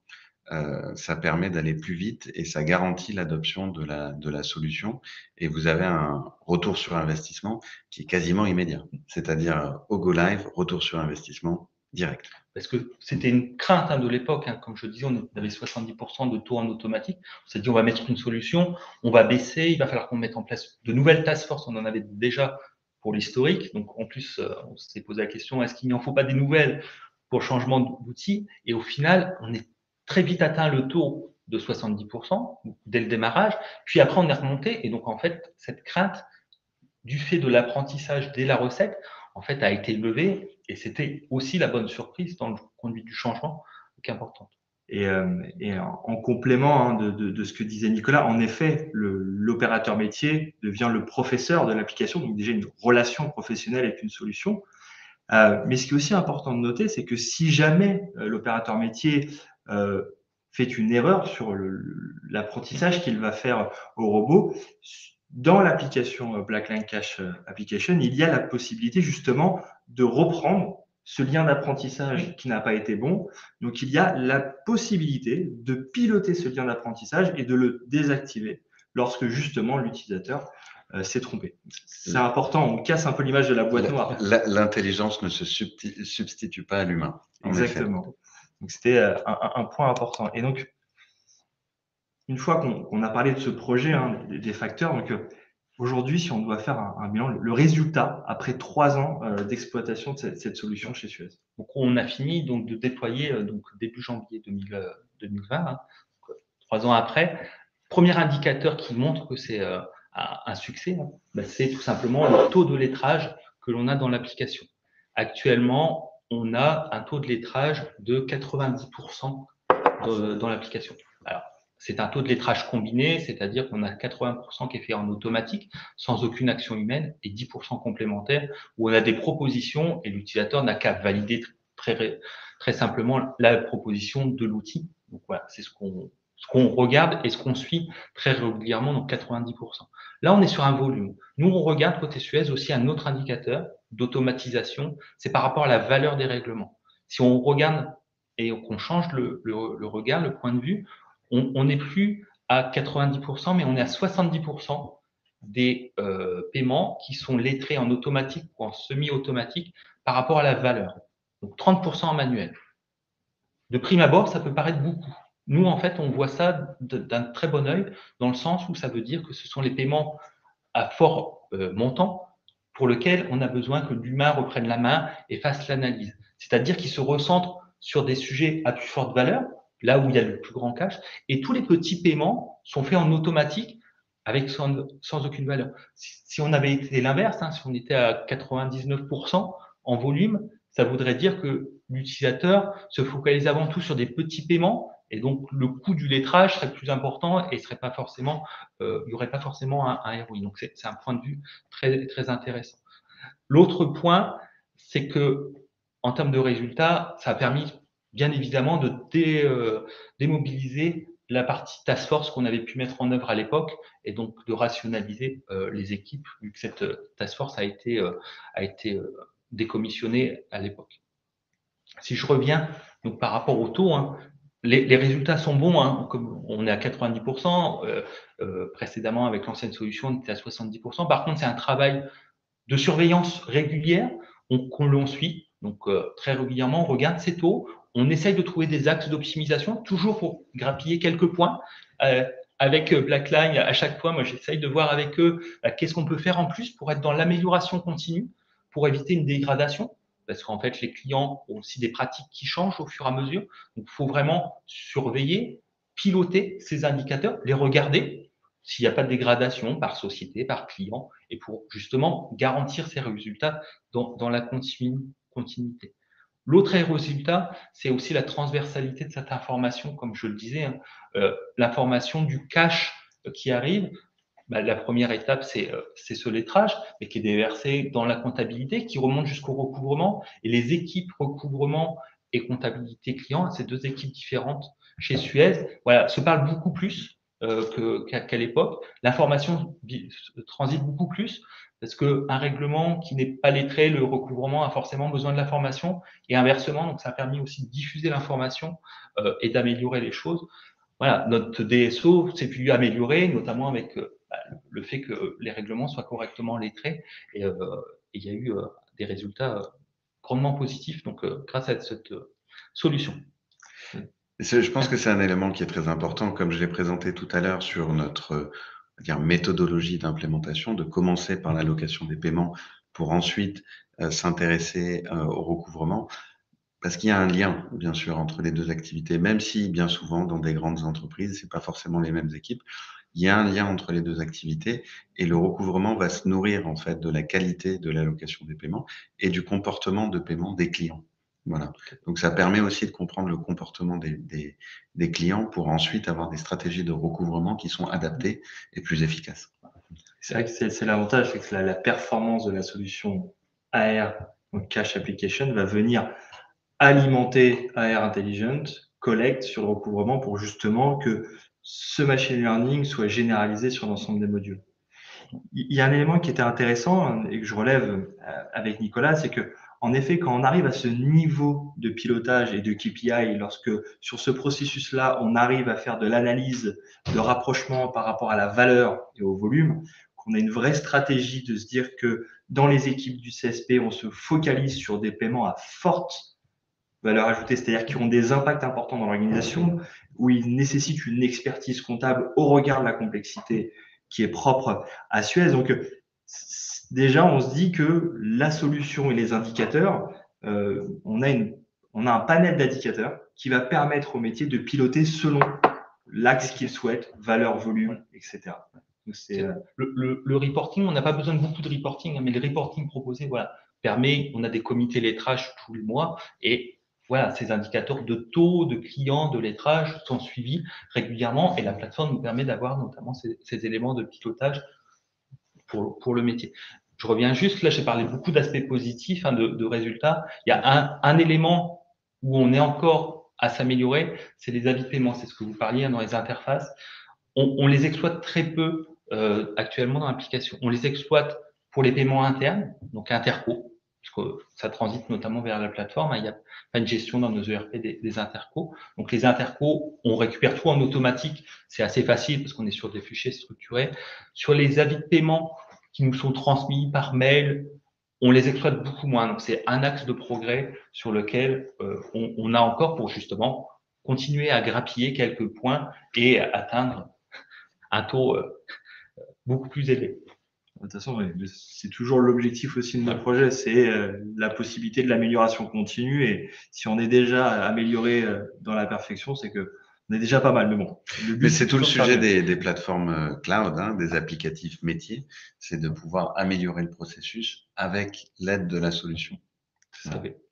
Ça permet d'aller plus vite et ça garantit l'adoption de la solution. Et vous avez un retour sur investissement qui est quasiment immédiat. C'est-à-dire au go live, retour sur investissement direct. Parce que c'était une crainte de l'époque. Comme je disais, on avait 70% de taux en automatique. On s'est dit, on va mettre une solution, on va baisser, il va falloir qu'on mette en place de nouvelles task force. On en avait déjà pour l'historique. Donc, en plus, on s'est posé la question, est-ce qu'il n'y en faut pas des nouvelles pour le changement d'outils? Et au final, on est très vite atteint le taux de 70% dès le démarrage. Puis après, on est remonté. Et donc, en fait, cette crainte du fait de l'apprentissage dès la recette, en fait, a été levée et c'était aussi la bonne surprise dans le conduit du changement qui est importante. Et en complément de ce que disait Nicolas, en effet, l'opérateur métier devient le professeur de l'application, donc déjà une relation professionnelle avec une solution. Mais ce qui est aussi important de noter, c'est que si jamais l'opérateur métier fait une erreur sur l'apprentissage qu'il va faire au robot, dans l'application Blackline Cash Application, il y a la possibilité justement de reprendre ce lien d'apprentissage qui n'a pas été bon. Donc, il y a la possibilité de piloter ce lien d'apprentissage et de le désactiver lorsque justement l'utilisateur s'est trompé. C'est important, on casse un peu l'image de la boîte noire. L'intelligence ne se substitue pas à l'humain. Exactement. Donc, c'était un point important. Et donc, une fois qu'on a parlé de ce projet, des facteurs, donc aujourd'hui, si on doit faire un bilan, le résultat après 3 ans d'exploitation de cette solution chez Suez. Donc, on a fini donc de déployer début janvier 2020, 3 ans après. Premier indicateur qui montre que c'est un succès, c'est tout simplement le taux de lettrage que l'on a dans l'application. Actuellement, on a un taux de lettrage de 90% dans l'application. Alors, c'est un taux de lettrage combiné, c'est-à-dire qu'on a 80% qui est fait en automatique, sans aucune action humaine, et 10% complémentaire, où on a des propositions et l'utilisateur n'a qu'à valider très simplement la proposition de l'outil. Donc voilà, c'est ce qu'on regarde et ce qu'on suit très régulièrement, donc 90%. Là, on est sur un volume. Nous, on regarde côté Suez aussi un autre indicateur d'automatisation, c'est par rapport à la valeur des règlements. Si on regarde et qu'on change le regard, le point de vue, on n'est plus à 90%, mais on est à 70% des paiements qui sont lettrés en automatique ou en semi-automatique par rapport à la valeur. Donc 30% en manuel. De prime abord, ça peut paraître beaucoup. Nous, en fait, on voit ça d'un très bon œil, dans le sens où ça veut dire que ce sont les paiements à fort montant pour lesquels on a besoin que l'humain reprenne la main et fasse l'analyse. C'est-à-dire qu'il se recentre sur des sujets à plus forte valeur, là où il y a le plus grand cash, et tous les petits paiements sont faits en automatique avec sans aucune valeur. Si on avait été l'inverse, si on était à 99% en volume, ça voudrait dire que l'utilisateur se focalise avant tout sur des petits paiements et donc le coût du lettrage serait plus important et serait pas forcément, il n'y aurait pas forcément un ROI. Donc c'est un point de vue très très intéressant. L'autre point, c'est que en termes de résultats, ça a permis bien évidemment de démobiliser la partie task force qu'on avait pu mettre en œuvre à l'époque et donc de rationaliser les équipes vu que cette task force a été décommissionnée à l'époque. Si je reviens donc par rapport au taux, les résultats sont bons, comme on est à 90%, précédemment avec l'ancienne solution on était à 70%. Par contre, c'est un travail de surveillance régulière qu'on l'on suit. Donc très régulièrement, on regarde ces taux, on essaye de trouver des axes d'optimisation, toujours pour grappiller quelques points. Avec Blackline, à chaque fois, moi j'essaye de voir avec eux qu'est-ce qu'on peut faire en plus pour être dans l'amélioration continue, pour éviter une dégradation. Parce qu'en fait, les clients ont aussi des pratiques qui changent au fur et à mesure. Donc, il faut vraiment surveiller, piloter ces indicateurs, les regarder s'il n'y a pas de dégradation par société, par client, et pour justement garantir ces résultats dans la continuité. L'autre résultat, c'est aussi la transversalité de cette information, comme je le disais, l'information du cash qui arrive. La première étape, c'est ce lettrage, mais qui est déversé dans la comptabilité, qui remonte jusqu'au recouvrement. Et les équipes recouvrement et comptabilité client, ces deux équipes différentes chez Suez, se parlent beaucoup plus qu'à l'époque. L'information transite beaucoup plus, parce qu'un règlement qui n'est pas lettré, le recouvrement a forcément besoin de l'information, et inversement, donc ça a permis aussi de diffuser l'information et d'améliorer les choses. Voilà, notre DSO s'est pu améliorer, notamment avec le fait que les règlements soient correctement lettrés. Et il y a eu des résultats grandement positifs donc, grâce à cette solution. Je pense que c'est un élément qui est très important, comme je l'ai présenté tout à l'heure sur notre méthodologie d'implémentation, de commencer par l'allocation des paiements pour ensuite s'intéresser au recouvrement. Parce qu'il y a un lien, bien sûr, entre les deux activités, même si, bien souvent, dans des grandes entreprises, c'est pas forcément les mêmes équipes. Il y a un lien entre les deux activités et le recouvrement va se nourrir, en fait, de la qualité de l'allocation des paiements et du comportement de paiement des clients. Voilà. Donc, ça permet aussi de comprendre le comportement des clients pour ensuite avoir des stratégies de recouvrement qui sont adaptées et plus efficaces. C'est vrai que c'est l'avantage, c'est que la performance de la solution AR, donc Cash Application, va venir alimenter AR Intelligent, Collect sur le recouvrement pour justement que ce machine learning soit généralisé sur l'ensemble des modules. Il y a un élément qui était intéressant et que je relève avec Nicolas, c'est que En effet, quand on arrive à ce niveau de pilotage et de KPI, lorsque sur ce processus-là, on arrive à faire de l'analyse de rapprochement par rapport à la valeur et au volume, qu'on a une vraie stratégie de se dire que dans les équipes du CSP, on se focalise sur des paiements à forte valeur ajoutée, c'est-à-dire qui ont des impacts importants dans l'organisation, où ils nécessitent une expertise comptable au regard de la complexité qui est propre à Suez. Donc, déjà, on se dit que la solution et les indicateurs, on a un panel d'indicateurs qui va permettre au métier de piloter selon l'axe qu'il souhaite, valeur, volume, etc. Donc, le reporting, on n'a pas besoin de beaucoup de reporting, hein, mais le reporting proposé, voilà, permet, on a des comités lettrage tous les mois et voilà, ces indicateurs de taux, de clients, de lettrage sont suivis régulièrement et la plateforme nous permet d'avoir notamment ces éléments de pilotage pour le métier. Je reviens juste, là j'ai parlé beaucoup d'aspects positifs, hein, de résultats. Il y a un élément où on est encore à s'améliorer, c'est les avis de paiement, c'est ce que vous parliez, hein, dans les interfaces. On les exploite très peu actuellement dans l'application. On les exploite pour les paiements internes, donc interco, parce que ça transite notamment vers la plateforme. Hein, il n'y a pas une gestion dans nos ERP des intercos. Donc les intercos, on récupère tout en automatique. C'est assez facile parce qu'on est sur des fichiers structurés. Sur les avis de paiement qui nous sont transmis par mail, on les exploite beaucoup moins. Donc c'est un axe de progrès sur lequel on a encore pour justement continuer à grappiller quelques points et atteindre un taux beaucoup plus élevé. De toute façon, c'est toujours l'objectif aussi de nos projets, c'est la possibilité de l'amélioration continue. Et si on est déjà amélioré dans la perfection, c'est que on est déjà pas mal. Mais bon, mais c'est tout le sujet des plateformes cloud, hein, des applicatifs métiers, c'est de pouvoir améliorer le processus avec l'aide de la solution.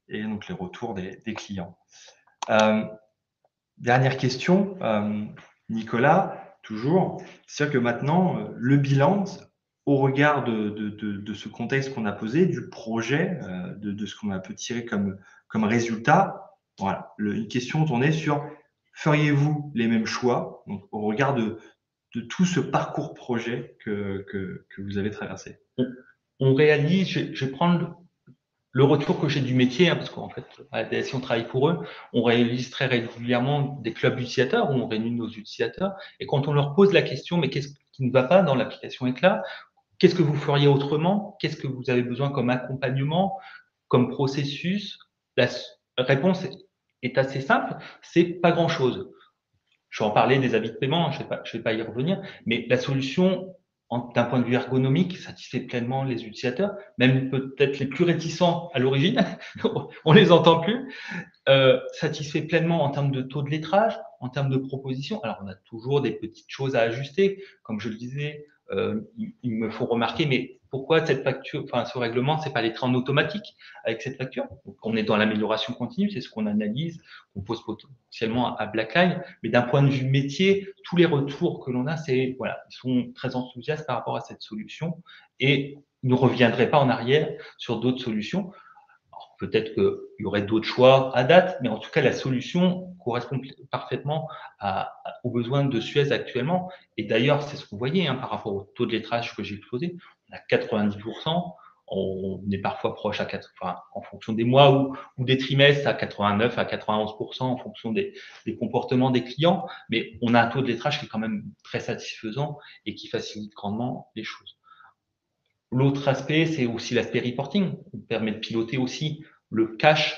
Et donc les retours des clients. Dernière question, Nicolas, toujours. C'est-à-dire que maintenant, le bilan, au regard de ce contexte qu'on a posé, du projet, de ce qu'on a pu tirer comme résultat, voilà, une question tournée sur feriez-vous les mêmes choix, donc, au regard de tout ce parcours projet que vous avez traversé? On réalise, je vais prendre le retour que j'ai du métier, hein, parce qu'en fait, à la DSI, on travaille pour eux, on réalise très régulièrement des clubs utilisateurs où on réunit nos utilisateurs. Et quand on leur pose la question, mais qu'est-ce qui ne va pas dans l'application Éclat? Qu'est-ce que vous feriez autrement? Qu'est-ce que vous avez besoin comme accompagnement, comme processus? La réponse est assez simple, c'est pas grand-chose. Je vais en parler des avis de paiement, je vais pas y revenir, mais la solution, d'un point de vue ergonomique, satisfait pleinement les utilisateurs, même peut-être les plus réticents à l'origine, on les entend plus, satisfait pleinement en termes de taux de lettrage, en termes de propositions. Alors, on a toujours des petites choses à ajuster, comme je le disais, il me faut remarquer, mais pourquoi cette facture, enfin, ce règlement, c'est pas lettré en automatique avec cette facture? Donc, on est dans l'amélioration continue, c'est ce qu'on analyse, on pose potentiellement à Blackline, mais d'un point de vue métier, tous les retours que l'on a, c'est, voilà, ils sont très enthousiastes par rapport à cette solution et ils ne reviendraient pas en arrière sur d'autres solutions. Peut-être qu'il y aurait d'autres choix à date, mais en tout cas, la solution correspond parfaitement aux besoins de Suez actuellement. Et d'ailleurs, c'est ce que vous voyez, hein, par rapport au taux de lettrage que j'ai exposé, on a 90%, on est parfois proche à 4, enfin, en fonction des mois ou des trimestres, à 89 à 91% en fonction des comportements des clients, mais on a un taux de lettrage qui est quand même très satisfaisant et qui facilite grandement les choses. L'autre aspect, c'est aussi l'aspect reporting, qui permet de piloter aussi le cash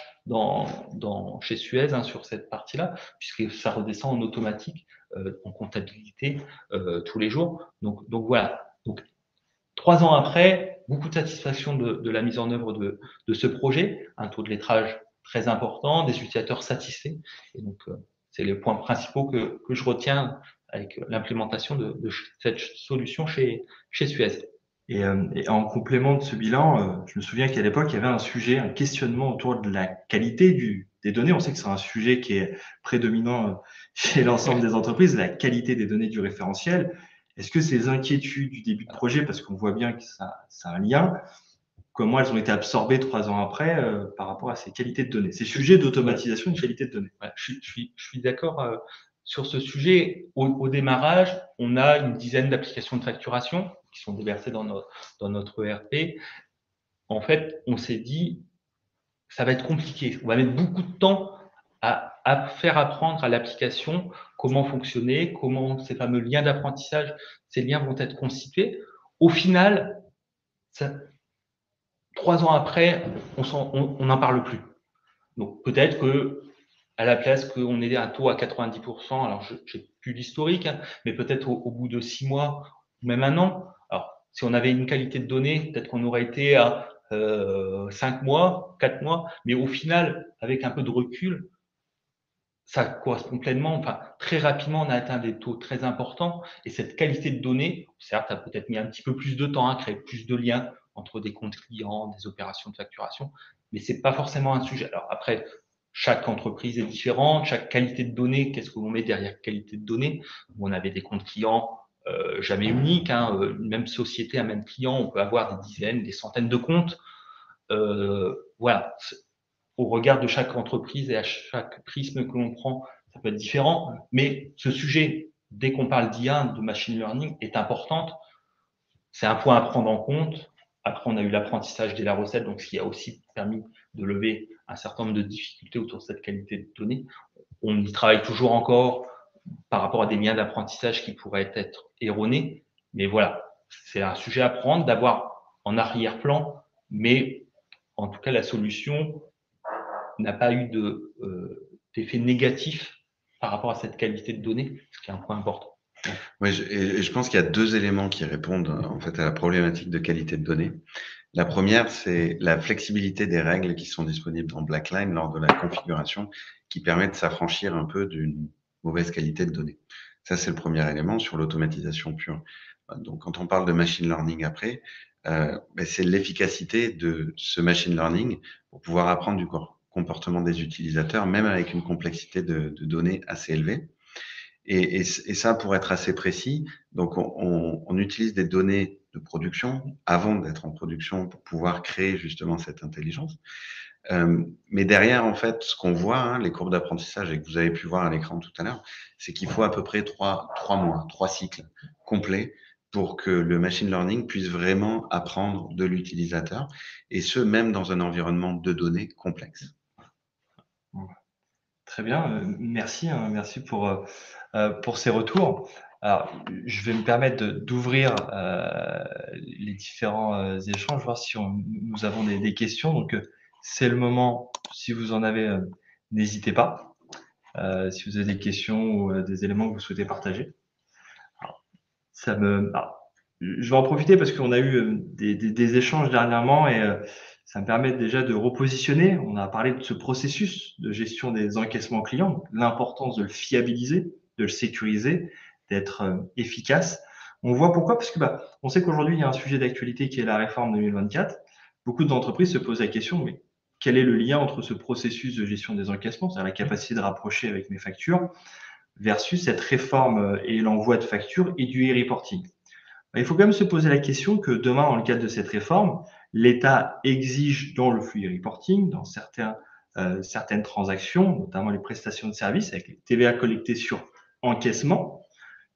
chez Suez, hein, sur cette partie-là, puisque ça redescend en automatique en comptabilité tous les jours. Donc voilà. Donc 3 ans après, beaucoup de satisfaction de la mise en œuvre de ce projet, un taux de lettrage très important, des utilisateurs satisfaits. Et donc c'est les points principaux que je retiens avec l'implémentation de cette solution chez Suez. Et en complément de ce bilan, je me souviens qu'à l'époque, il y avait un sujet, un questionnement autour de la qualité des données. On sait que c'est un sujet qui est prédominant chez l'ensemble des entreprises, la qualité des données du référentiel. Est-ce que ces inquiétudes du début de projet, parce qu'on voit bien que ça a un lien, comment elles ont été absorbées 3 ans après par rapport à ces qualités de données, ces sujets d'automatisation de qualité de données? Ouais, je suis d'accord sur ce sujet. Au démarrage, on a une dizaine d'applications de facturation qui sont déversées dans notre ERP. En fait, on s'est dit, ça va être compliqué. On va mettre beaucoup de temps à faire apprendre à l'application comment fonctionner, comment ces fameux liens d'apprentissage, ces liens vont être constitués. Au final, 3 ans après, on n'en parle plus. Donc peut-être que à la place qu'on ait un taux à 90%, alors je n'ai plus l'historique, hein, mais peut-être au bout de 6 mois ou même un an. Alors si on avait une qualité de données, peut-être qu'on aurait été à 5 mois, 4 mois, mais au final, avec un peu de recul, ça correspond pleinement, enfin très rapidement, on a atteint des taux très importants et cette qualité de données, certes, a peut-être mis un petit peu plus de temps à créer plus de liens entre des comptes clients, des opérations de facturation, mais c'est pas forcément un sujet. Alors après, chaque entreprise est différente, chaque qualité de données, qu'est-ce que l'on met derrière qualité de données? On avait des comptes clients jamais uniques, hein, une même société, un même client, on peut avoir des dizaines, des centaines de comptes. Voilà, au regard de chaque entreprise et à chaque prisme que l'on prend, ça peut être différent. Mais ce sujet, dès qu'on parle d'IA, de machine learning, est importante. C'est un point à prendre en compte. Après, on a eu l'apprentissage dès la recette, donc ce qui a aussi permis de lever un certain nombre de difficultés autour de cette qualité de données. On y travaille toujours encore par rapport à des liens d'apprentissage qui pourraient être erronés. Mais voilà, c'est un sujet à prendre, d'avoir en arrière-plan, mais en tout cas, la solution n'a pas eu d'effet négatif par rapport à cette qualité de données, ce qui est un point important. Oui, je pense qu'il y a 2 éléments qui répondent en fait à la problématique de qualité de données. La première, c'est la flexibilité des règles qui sont disponibles dans Blackline lors de la configuration, qui permet de s'affranchir un peu d'une mauvaise qualité de données. Ça, c'est le premier élément sur l'automatisation pure. Donc, quand on parle de machine learning après, c'est l'efficacité de ce machine learning pour pouvoir apprendre du comportement des utilisateurs, même avec une complexité de données assez élevée. Et ça, pour être assez précis, donc on utilise des données de production avant d'être en production pour pouvoir créer justement cette intelligence. Mais derrière, en fait, ce qu'on voit, hein, les courbes d'apprentissage et que vous avez pu voir à l'écran tout à l'heure, c'est qu'il faut à peu près 3 mois, 3 cycles complets pour que le machine learning puisse vraiment apprendre de l'utilisateur, et ce, même dans un environnement de données complexe. Très bien, merci, hein, merci pour ces retours. Alors, je vais me permettre d'ouvrir les différents échanges, voir si nous avons des questions. Donc, c'est le moment, si vous en avez, n'hésitez pas. Si vous avez des questions ou des éléments que vous souhaitez partager. Alors, je vais en profiter parce qu'on a eu des échanges dernièrement et ça me permet déjà de repositionner. On a parlé de ce processus de gestion des encaissements clients, l'importance de le fiabiliser, de le sécuriser, d'être efficace. On voit pourquoi, parce que on sait qu'aujourd'hui, il y a un sujet d'actualité qui est la réforme 2024. Beaucoup d'entreprises se posent la question, mais quel est le lien entre ce processus de gestion des encaissements, c'est-à-dire la capacité de rapprocher avec mes factures, versus cette réforme et l'envoi de factures et du e-reporting? Il faut quand même se poser la question que demain, dans le cadre de cette réforme, l'État exige dans le flux e-reporting, dans certaines transactions, notamment les prestations de services avec les TVA collectés sur encaissement,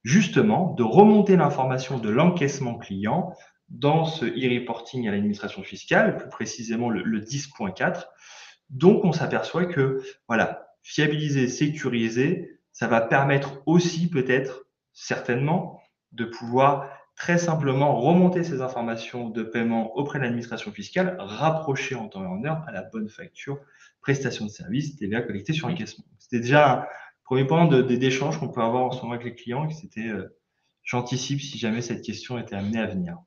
justement de remonter l'information de l'encaissement client dans ce e-reporting à l'administration fiscale, plus précisément le 10.4. Donc, on s'aperçoit que, voilà, fiabiliser, sécuriser, ça va permettre aussi peut-être, certainement, de pouvoir très simplement remonter ces informations de paiement auprès de l'administration fiscale, rapprocher en temps et en heure à la bonne facture, prestation de service, TVA collectée sur encaissement. C'était déjà un premier point d'échange qu'on peut avoir en ce moment avec les clients, et c'était, j'anticipe si jamais cette question était amenée à venir.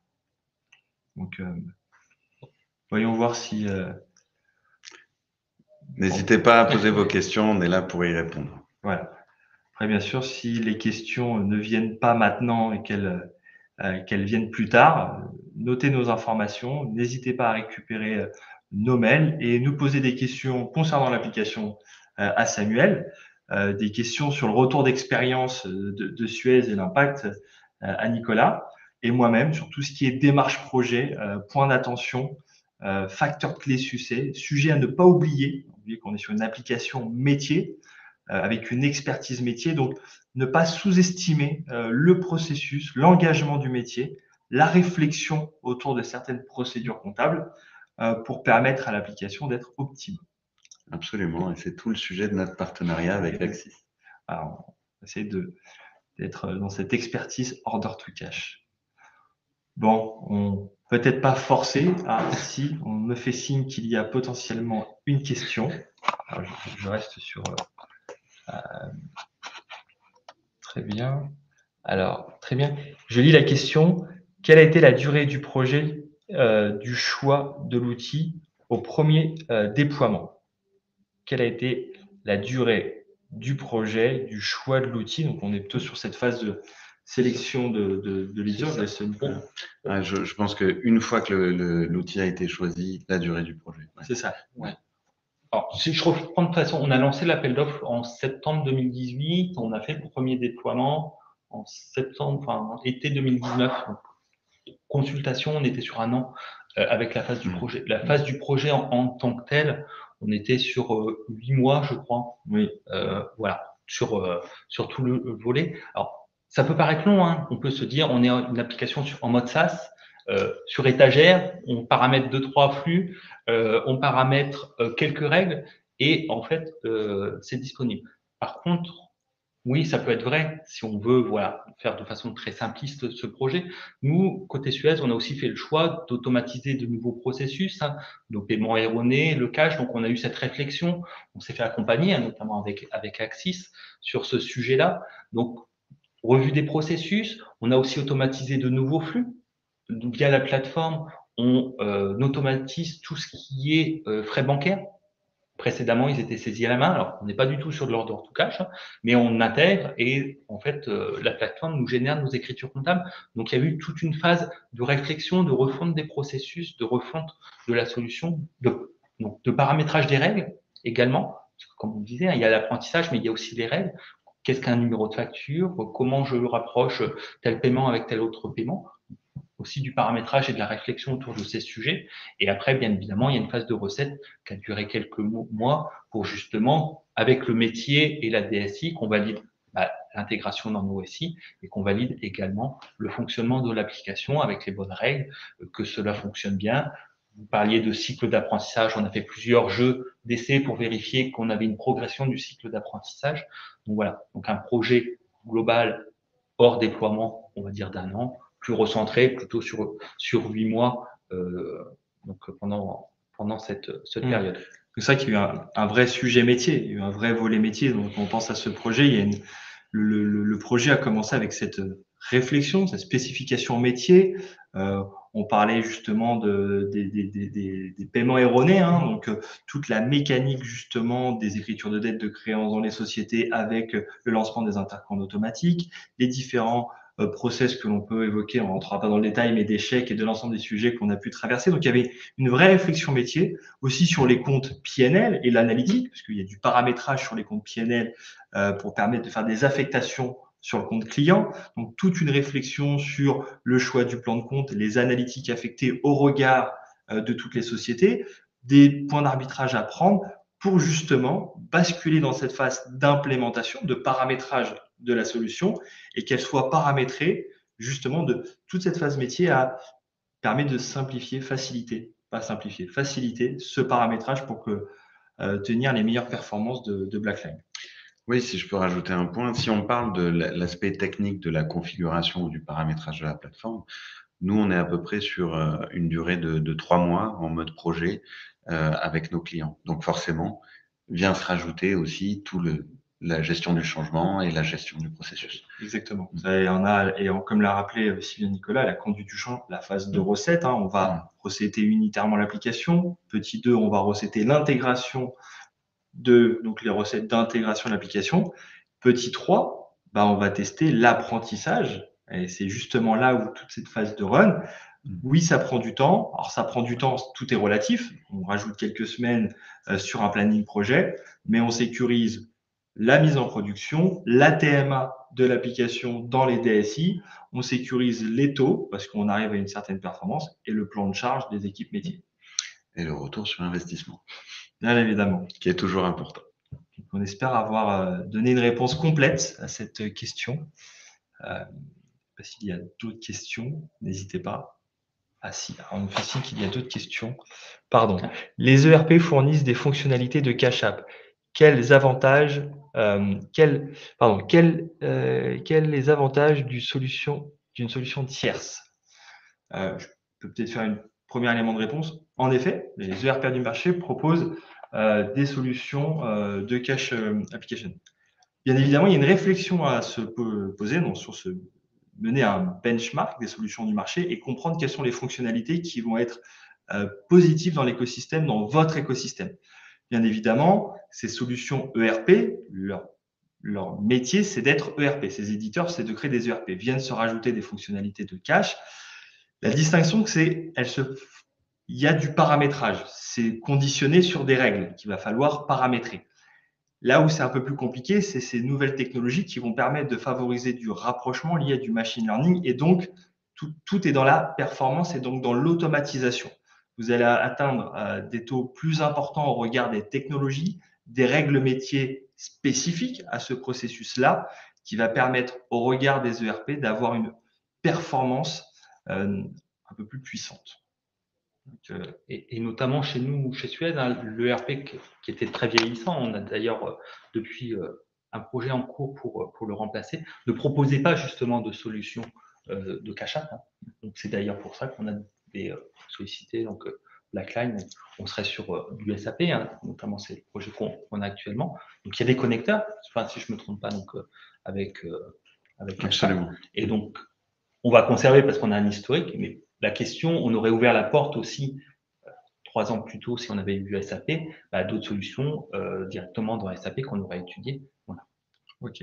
Donc, voyons voir si… N'hésitez pas à poser vos questions, on est là pour y répondre. Voilà. Après, bien sûr, si les questions ne viennent pas maintenant et qu'elles viennent plus tard, notez nos informations, n'hésitez pas à récupérer nos mails et nous poser des questions concernant l'application à Samuel, des questions sur le retour d'expérience de Suez et l'impact à Nicolas, et moi-même sur tout ce qui est démarche projet, point d'attention, facteurs clés sujet à ne pas oublier. Oubliez qu'on est sur une application métier avec une expertise métier, donc ne pas sous-estimer le processus, l'engagement du métier, la réflexion autour de certaines procédures comptables. pour permettre à l'application d'être optimale. Absolument, et c'est tout le sujet de notre partenariat avec Axis. Alors, on essaie d'être dans cette expertise order to cash. Bon, peut-être pas forcé. Ah, si, on me fait signe qu'il y a potentiellement une question. Alors, je reste sur... très bien. Alors, très bien. Je lis la question. Quelle a été la durée du projet du choix de l'outil au premier déploiement? Quelle a été la durée du projet, du choix de l'outil? Donc, on est plutôt sur cette phase de sélection de l'user. Je pense qu'une fois que l'outil a été choisi, la durée du projet. Ouais. C'est ça. Ouais. Alors, si je reprends de toute façon, on a lancé l'appel d'offres en septembre 2018. On a fait le premier déploiement en été 2019. Donc, consultation, on était sur un an avec la phase du projet. La phase du projet en tant que telle, on était sur 8 mois, je crois. Oui. Voilà, sur tout le volet. Alors, ça peut paraître long, hein. On peut se dire, on est une application en mode SaaS, sur étagère, on paramètre 2-3 flux, on paramètre quelques règles, et en fait, c'est disponible. Par contre, oui, ça peut être vrai si on veut faire de façon très simpliste ce projet. Nous, côté Suez, on a aussi fait le choix d'automatiser de nouveaux processus, nos paiements erronés, le cash. Donc, on a eu cette réflexion. On s'est fait accompagner, notamment avec Axis, sur ce sujet-là. Donc, revue des processus. On a aussi automatisé de nouveaux flux. Donc, via la plateforme, on automatise tout ce qui est frais bancaires. Précédemment, ils étaient saisis à la main. Alors, on n'est pas du tout sur de l'order to cash, mais on intègre et en fait, la plateforme nous génère nos écritures comptables. Donc, il y a eu toute une phase de réflexion, de refonte des processus, de refonte de la solution, de paramétrage des règles également. Comme on disait, il y a l'apprentissage, mais il y a aussi les règles. Qu'est-ce qu'un numéro de facture? Comment je rapproche tel paiement avec tel autre paiement? Aussi du paramétrage et de la réflexion autour de ces sujets. Et après, bien évidemment, il y a une phase de recette qui a duré quelques mois pour justement, avec le métier et la DSI, qu'on valide l'intégration dans nos SI et qu'on valide également le fonctionnement de l'application avec les bonnes règles, que cela fonctionne bien. Vous parliez de cycle d'apprentissage. On a fait plusieurs jeux d'essai pour vérifier qu'on avait une progression du cycle d'apprentissage. Donc voilà. Donc un projet global hors déploiement, on va dire d'1 an, plus recentré, plutôt sur 8 mois, donc pendant cette période. C'est ça qu'il y a eu un vrai sujet métier, il y a eu un vrai volet métier. Donc, on pense à ce projet. Il y a le projet a commencé avec cette réflexion, cette spécification métier. On parlait justement des paiements erronés, donc toute la mécanique justement des écritures de dette, de créances dans les sociétés avec le lancement des intercomptes automatiques, les différents process que l'on peut évoquer, on ne rentrera pas dans le détail, mais des chèques et de l'ensemble des sujets qu'on a pu traverser. Donc, il y avait une vraie réflexion métier aussi sur les comptes PNL et l'analytique, parce qu'il y a du paramétrage sur les comptes PNL pour permettre de faire des affectations sur le compte client. Donc, toute une réflexion sur le choix du plan de compte, les analytiques affectées au regard de toutes les sociétés, des points d'arbitrage à prendre pour justement basculer dans cette phase d'implémentation, de paramétrage de la solution et qu'elle soit paramétrée justement de toute cette phase métier permet de simplifier, faciliter, pas simplifier, faciliter ce paramétrage pour tenir les meilleures performances de Blackline. Oui, si je peux rajouter un point, si on parle de l'aspect technique de la configuration ou du paramétrage de la plateforme, nous, on est à peu près sur une durée de 3 mois en mode projet avec nos clients. Donc forcément, vient se rajouter aussi la gestion du changement et la gestion du processus. Exactement. Comme l'a rappelé Sylvie Nicolas, la conduite du changement, la phase de recette, on va recéter unitairement l'application. Petit 2, on va recéter l'intégration donc les recettes d'intégration de l'application. Petit 3, on va tester l'apprentissage. Et c'est justement là où toute cette phase de run, oui, ça prend du temps. Alors, ça prend du temps, tout est relatif. On rajoute quelques semaines sur un planning projet, mais on sécurise la mise en production, la TMA de l'application dans les DSI, on sécurise les taux parce qu'on arrive à une certaine performance et le plan de charge des équipes métiers. Et le retour sur investissement. Bien évidemment. Qui est toujours important. Donc, on espère avoir donné une réponse complète à cette question. S'il y a d'autres questions, n'hésitez pas. Ah si, alors on me fait signe qu'il y a d'autres questions. Pardon. Les ERP fournissent des fonctionnalités de cash app. Quels avantages, quels les avantages d'une solution tierce? Je peux peut-être faire un premier élément de réponse. En effet, les ERP du marché proposent des solutions de cash application. Bien évidemment, il y a une réflexion à se poser mener un benchmark des solutions du marché et comprendre quelles sont les fonctionnalités qui vont être positives dans l'écosystème, dans votre écosystème. Bien évidemment, ces solutions ERP, leur métier, c'est d'être ERP. Ces éditeurs, c'est de créer des ERP. Viennent se rajouter des fonctionnalités de cache. La distinction, c'est il y a du paramétrage. C'est conditionné sur des règles qu'il va falloir paramétrer. Là où c'est un peu plus compliqué, c'est ces nouvelles technologies qui vont permettre de favoriser du rapprochement lié à du machine learning. Et donc, tout est dans la performance et donc dans l'automatisation. Vous allez atteindre des taux plus importants au regard des technologies, des règles métiers spécifiques à ce processus-là, qui va permettre au regard des ERP d'avoir une performance un peu plus puissante. Donc, et notamment chez nous, chez Suez, hein, l'ERP qui était très vieillissant, on a d'ailleurs depuis un projet en cours pour le remplacer, ne proposait pas justement de solution de cash app. Hein. Donc c'est d'ailleurs pour ça qu'on a sollicité donc, Blackline. On serait sur du SAP, hein, notamment c'est le projet qu'on a actuellement. Donc il y a des connecteurs, enfin, si je ne me trompe pas, donc, avec cash app. Et donc on va conserver parce qu'on a un historique, mais la question, on aurait ouvert la porte aussi 3 ans plus tôt si on avait eu SAP, à d'autres solutions directement dans SAP qu'on aurait étudiées. Voilà. Ok,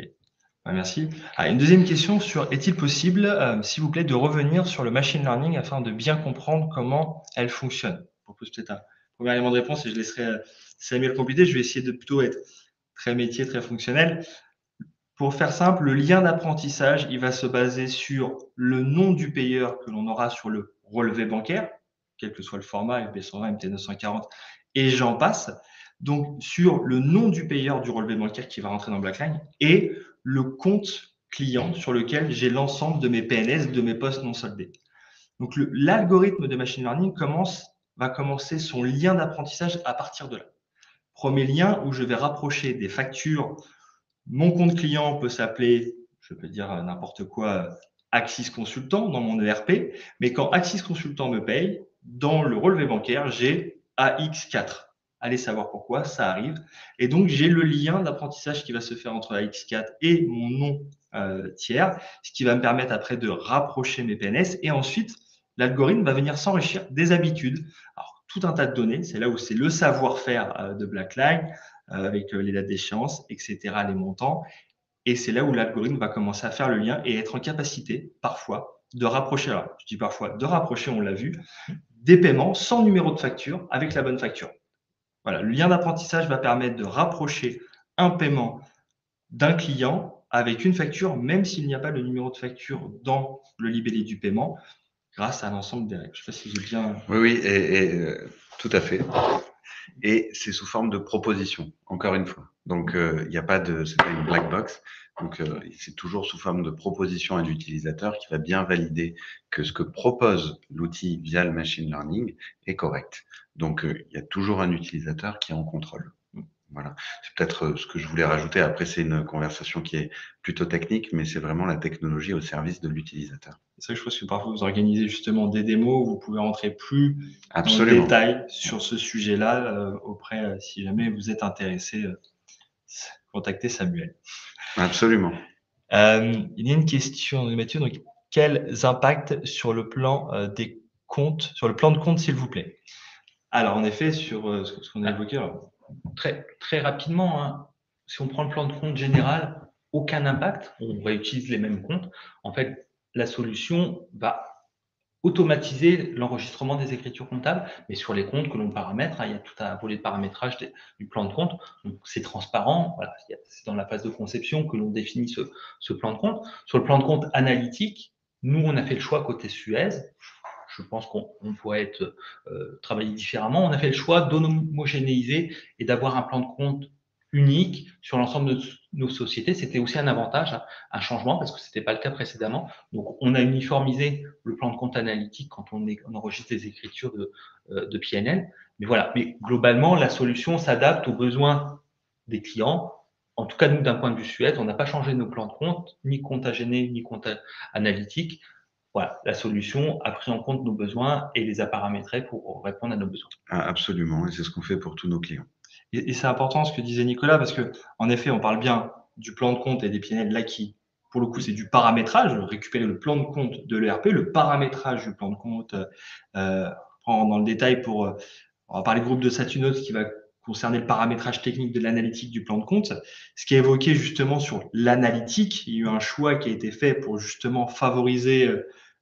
merci. Une deuxième question sur est-il possible, s'il vous plaît, de revenir sur le machine learning afin de bien comprendre comment elle fonctionne? Je propose peut-être un premier élément de réponse et je laisserai Samuel compléter. Je vais essayer de plutôt être très métier, très fonctionnel. Pour faire simple, le lien d'apprentissage, il va se baser sur le nom du payeur que l'on aura sur le relevé bancaire, quel que soit le format, MT120, MT940, et j'en passe. Donc, sur le nom du payeur du relevé bancaire qui va rentrer dans Blackline et le compte client sur lequel j'ai l'ensemble de mes PNS, de mes postes non soldés. Donc, l'algorithme de machine learning va commencer son lien d'apprentissage à partir de là. Premier lien où je vais rapprocher des factures. Mon compte client peut s'appeler, je peux dire n'importe quoi, Axis Consultant dans mon ERP, mais quand Axis Consultant me paye, dans le relevé bancaire, j'ai AX4. Allez savoir pourquoi, ça arrive. Et donc, j'ai le lien d'apprentissage qui va se faire entre AX4 et mon nom tiers, ce qui va me permettre après de rapprocher mes PNS. Et ensuite, l'algorithme va venir s'enrichir des habitudes. Alors, tout un tas de données, c'est là où c'est le savoir-faire de Blackline, avec les dates d'échéance, etc., les montants. Et c'est là où l'algorithme va commencer à faire le lien et être en capacité, parfois, de rapprocher, alors je dis parfois, de rapprocher, on l'a vu, des paiements sans numéro de facture avec la bonne facture. Voilà, le lien d'apprentissage va permettre de rapprocher un paiement d'un client avec une facture, même s'il n'y a pas le numéro de facture dans le libellé du paiement, grâce à l'ensemble des règles. Je ne sais pas si j'ai bien… Oui, tout à fait. Et c'est sous forme de proposition, encore une fois. Donc, il n'y a pas c'est pas une black box. Donc, c'est toujours sous forme de proposition à l'utilisateur qui va bien valider que ce que propose l'outil via le machine learning est correct. Donc, il y a toujours un utilisateur qui est en contrôle. Voilà. C'est peut-être ce que je voulais rajouter. Après, c'est une conversation qui est plutôt technique, mais c'est vraiment la technologie au service de l'utilisateur. C'est vrai que je pense que parfois vous organisez justement des démos où vous pouvez rentrer plus Absolument. dans le détail sur ce sujet-là auprès, si jamais vous êtes intéressé, contactez Samuel. Absolument. Il y a une question de Mathieu. Donc, quels impacts sur le plan des comptes, sur le plan de compte, s'il vous plaît? Alors, en effet, sur ce qu'on a évoqué. Alors, très, très rapidement, hein, si on prend le plan de compte général, aucun impact, on réutilise les mêmes comptes. En fait, la solution va automatiser l'enregistrement des écritures comptables, mais sur les comptes que l'on paramètre, hein, il y a tout un volet de paramétrage du plan de compte. Donc, c'est transparent. Voilà, c'est dans la phase de conception que l'on définit ce plan de compte. Sur le plan de compte analytique, nous, on a fait le choix côté Suez. Je pense qu'on pourrait travailler différemment. On a fait le chois d'homogénéiser et d'avoir un plan de compte unique sur l'ensemble de nos sociétés. C'était aussi un avantage, un changement, parce que ce n'était pas le cas précédemment. Donc, on a uniformisé le plan de compte analytique quand on enregistre des écritures de PNL. Mais voilà, mais globalement, la solution s'adapte aux besoins des clients. En tout cas, nous, d'un point de vue Suez, on n'a pas changé nos plans de compte, ni compte gêné, ni compte analytique. Voilà, la solution a pris en compte nos besoins et les a paramétrés pour répondre à nos besoins. Ah, absolument, et c'est ce qu'on fait pour tous nos clients. Et c'est important ce que disait Nicolas, parce que en effet, on parle bien du plan de compte et des PNL là qui, pour le coup, c'est du paramétrage, récupérer le plan de compte de l'ERP, le paramétrage du plan de compte, dans le détail on va parler groupe de Satunote qui va concerner le paramétrage technique de l'analytique du plan de compte. Ce qui est évoqué justement sur l'analytique, il y a eu un choix qui a été fait pour justement favoriser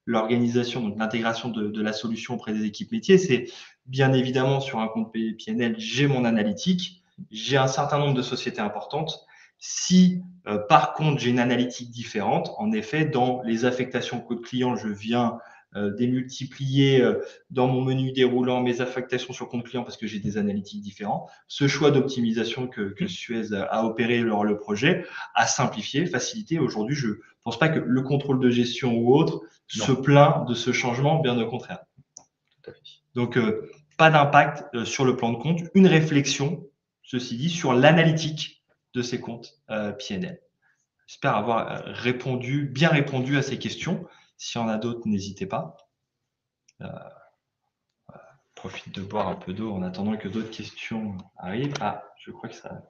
l'organisation, donc l'intégration de la solution auprès des équipes métiers. C'est bien évidemment sur un compte PNL, j'ai mon analytique, j'ai un certain nombre de sociétés importantes. Si par contre j'ai une analytique différente, en effet, dans les affectations code client, je viens démultiplier dans mon menu déroulant mes affectations sur compte client parce que j'ai des analytiques différents. Ce choix d'optimisation que Suez a opéré lors le projet a simplifié, facilité. Aujourd'hui, je ne pense pas que le contrôle de gestion ou autre se plaint de ce changement, bien au contraire. Donc, pas d'impact sur le plan de compte. Une réflexion, ceci dit, sur l'analytique de ces comptes PNL. J'espère avoir bien répondu à ces questions. S'il y en a d'autres, n'hésitez pas. Profite de boire un peu d'eau en attendant que d'autres questions arrivent. Ah, je crois que ça...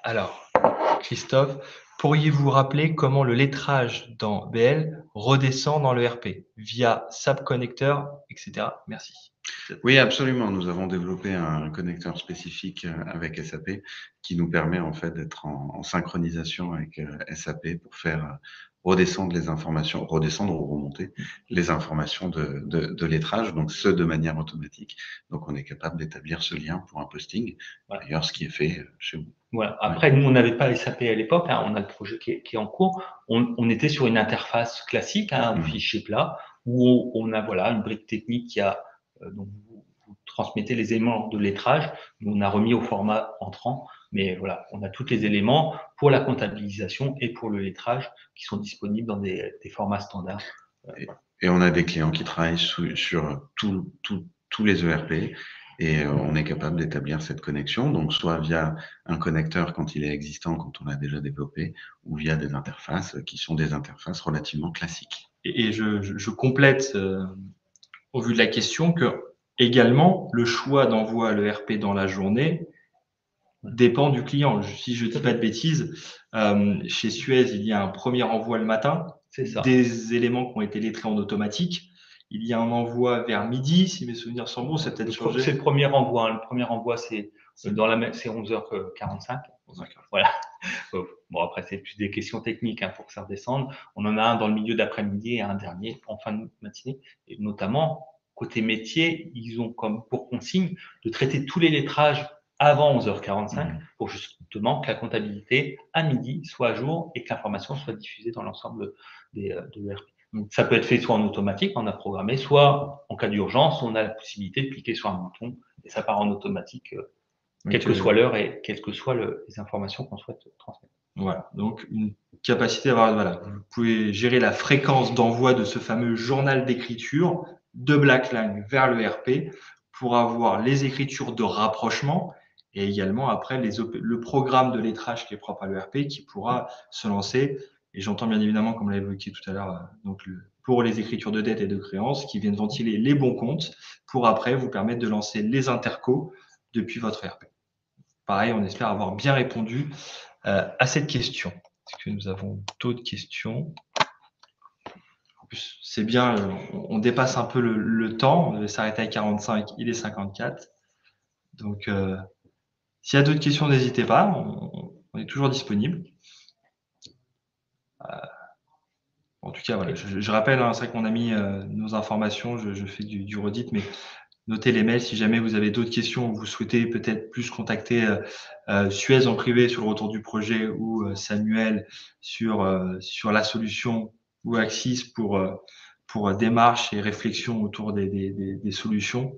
Alors, Christophe, pourriez-vous rappeler comment le lettrage dans BL redescend dans le RP via SAP connecteur, etc. Merci. Oui, absolument. Nous avons développé un connecteur spécifique avec SAP qui nous permet en fait d'être en synchronisation avec SAP pour faire redescendre ou remonter les informations de lettrage, donc ce de manière automatique. Donc on est capable d'établir ce lien pour un posting, voilà. D'ailleurs ce qui est fait chez vous. Voilà. Après, nous, on n'avait pas SAP à l'époque, hein, on a le projet qui est en cours. On était sur une interface classique, hein, un fichier plat, où on a voilà, une brique technique qui a donc vous transmettez les éléments de lettrage, on a remis au format entrant, mais voilà, on a tous les éléments pour la comptabilisation et pour le lettrage qui sont disponibles dans des formats standards. Et on a des clients qui travaillent sur tous les ERP et on est capable d'établir cette connexion, donc soit via un connecteur quand il est existant, quand on l'a déjà développé, ou via des interfaces qui sont des interfaces relativement classiques. Et je complète au vu de la question que également le choix d'envoi à l'ERP dans la journée dépend du client. Si je ne dis pas de bêtises, chez Suez, il y a un premier envoi le matin, des éléments qui ont été lettrés en automatique. Il y a un envoi vers midi, si mes souvenirs sont bons, ça peut-être changé. C'est le premier envoi. Hein. Le premier envoi, c'est 11h45. Voilà. Bon, après, c'est plus des questions techniques hein, pour que ça redescende. On en a un dans le milieu d'après-midi et un dernier en fin de matinée. Et notamment, côté métier, ils ont comme pour consigne de traiter tous les lettrages avant 11h45 pour justement que la comptabilité à midi soit à jour et que l'information soit diffusée dans l'ensemble de l'ERP. Donc, ça peut être fait soit en automatique, on a programmé, soit en cas d'urgence, on a la possibilité de cliquer sur un bouton et ça part en automatique, quelle que soit l'heure et quelles que soient les informations qu'on souhaite transmettre. Voilà, donc une capacité d'avoir, voilà, vous pouvez gérer la fréquence d'envoi de ce fameux journal d'écriture de Blackline vers le RP pour avoir les écritures de rapprochement et également après le programme de lettrage qui est propre à l'ERP qui pourra se lancer. Et j'entends bien évidemment, comme on l'a évoqué tout à l'heure, donc pour les écritures de dette et de créances qui viennent ventiler les bons comptes pour après vous permettre de lancer les intercos depuis votre ERP. Pareil, on espère avoir bien répondu à cette question. Est-ce que nous avons d'autres questions? En plus, c'est bien, on dépasse un peu le temps. On devait s'arrêter à 45, il est 54. Donc, s'il y a d'autres questions, n'hésitez pas. On est toujours disponible. En tout cas, voilà, je rappelle, hein, c'est vrai qu'on a mis nos informations. Je fais du redit, mais notez les mails si jamais vous avez d'autres questions ou vous souhaitez peut-être plus contacter Suez en privé sur le retour du projet ou Samuel sur la solution ou Axis pour démarches et réflexions autour des solutions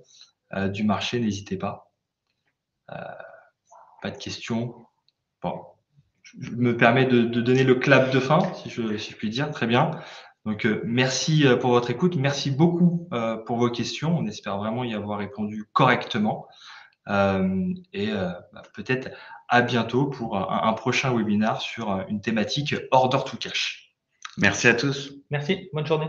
du marché, n'hésitez pas. Pas de questions. Bon, je me permets de donner le clap de fin, si je puis dire. Très bien. Donc, merci pour votre écoute. Merci beaucoup pour vos questions. On espère vraiment y avoir répondu correctement. Peut-être à bientôt pour un prochain webinaire sur une thématique Order to Cash. Merci à tous. Merci, bonne journée.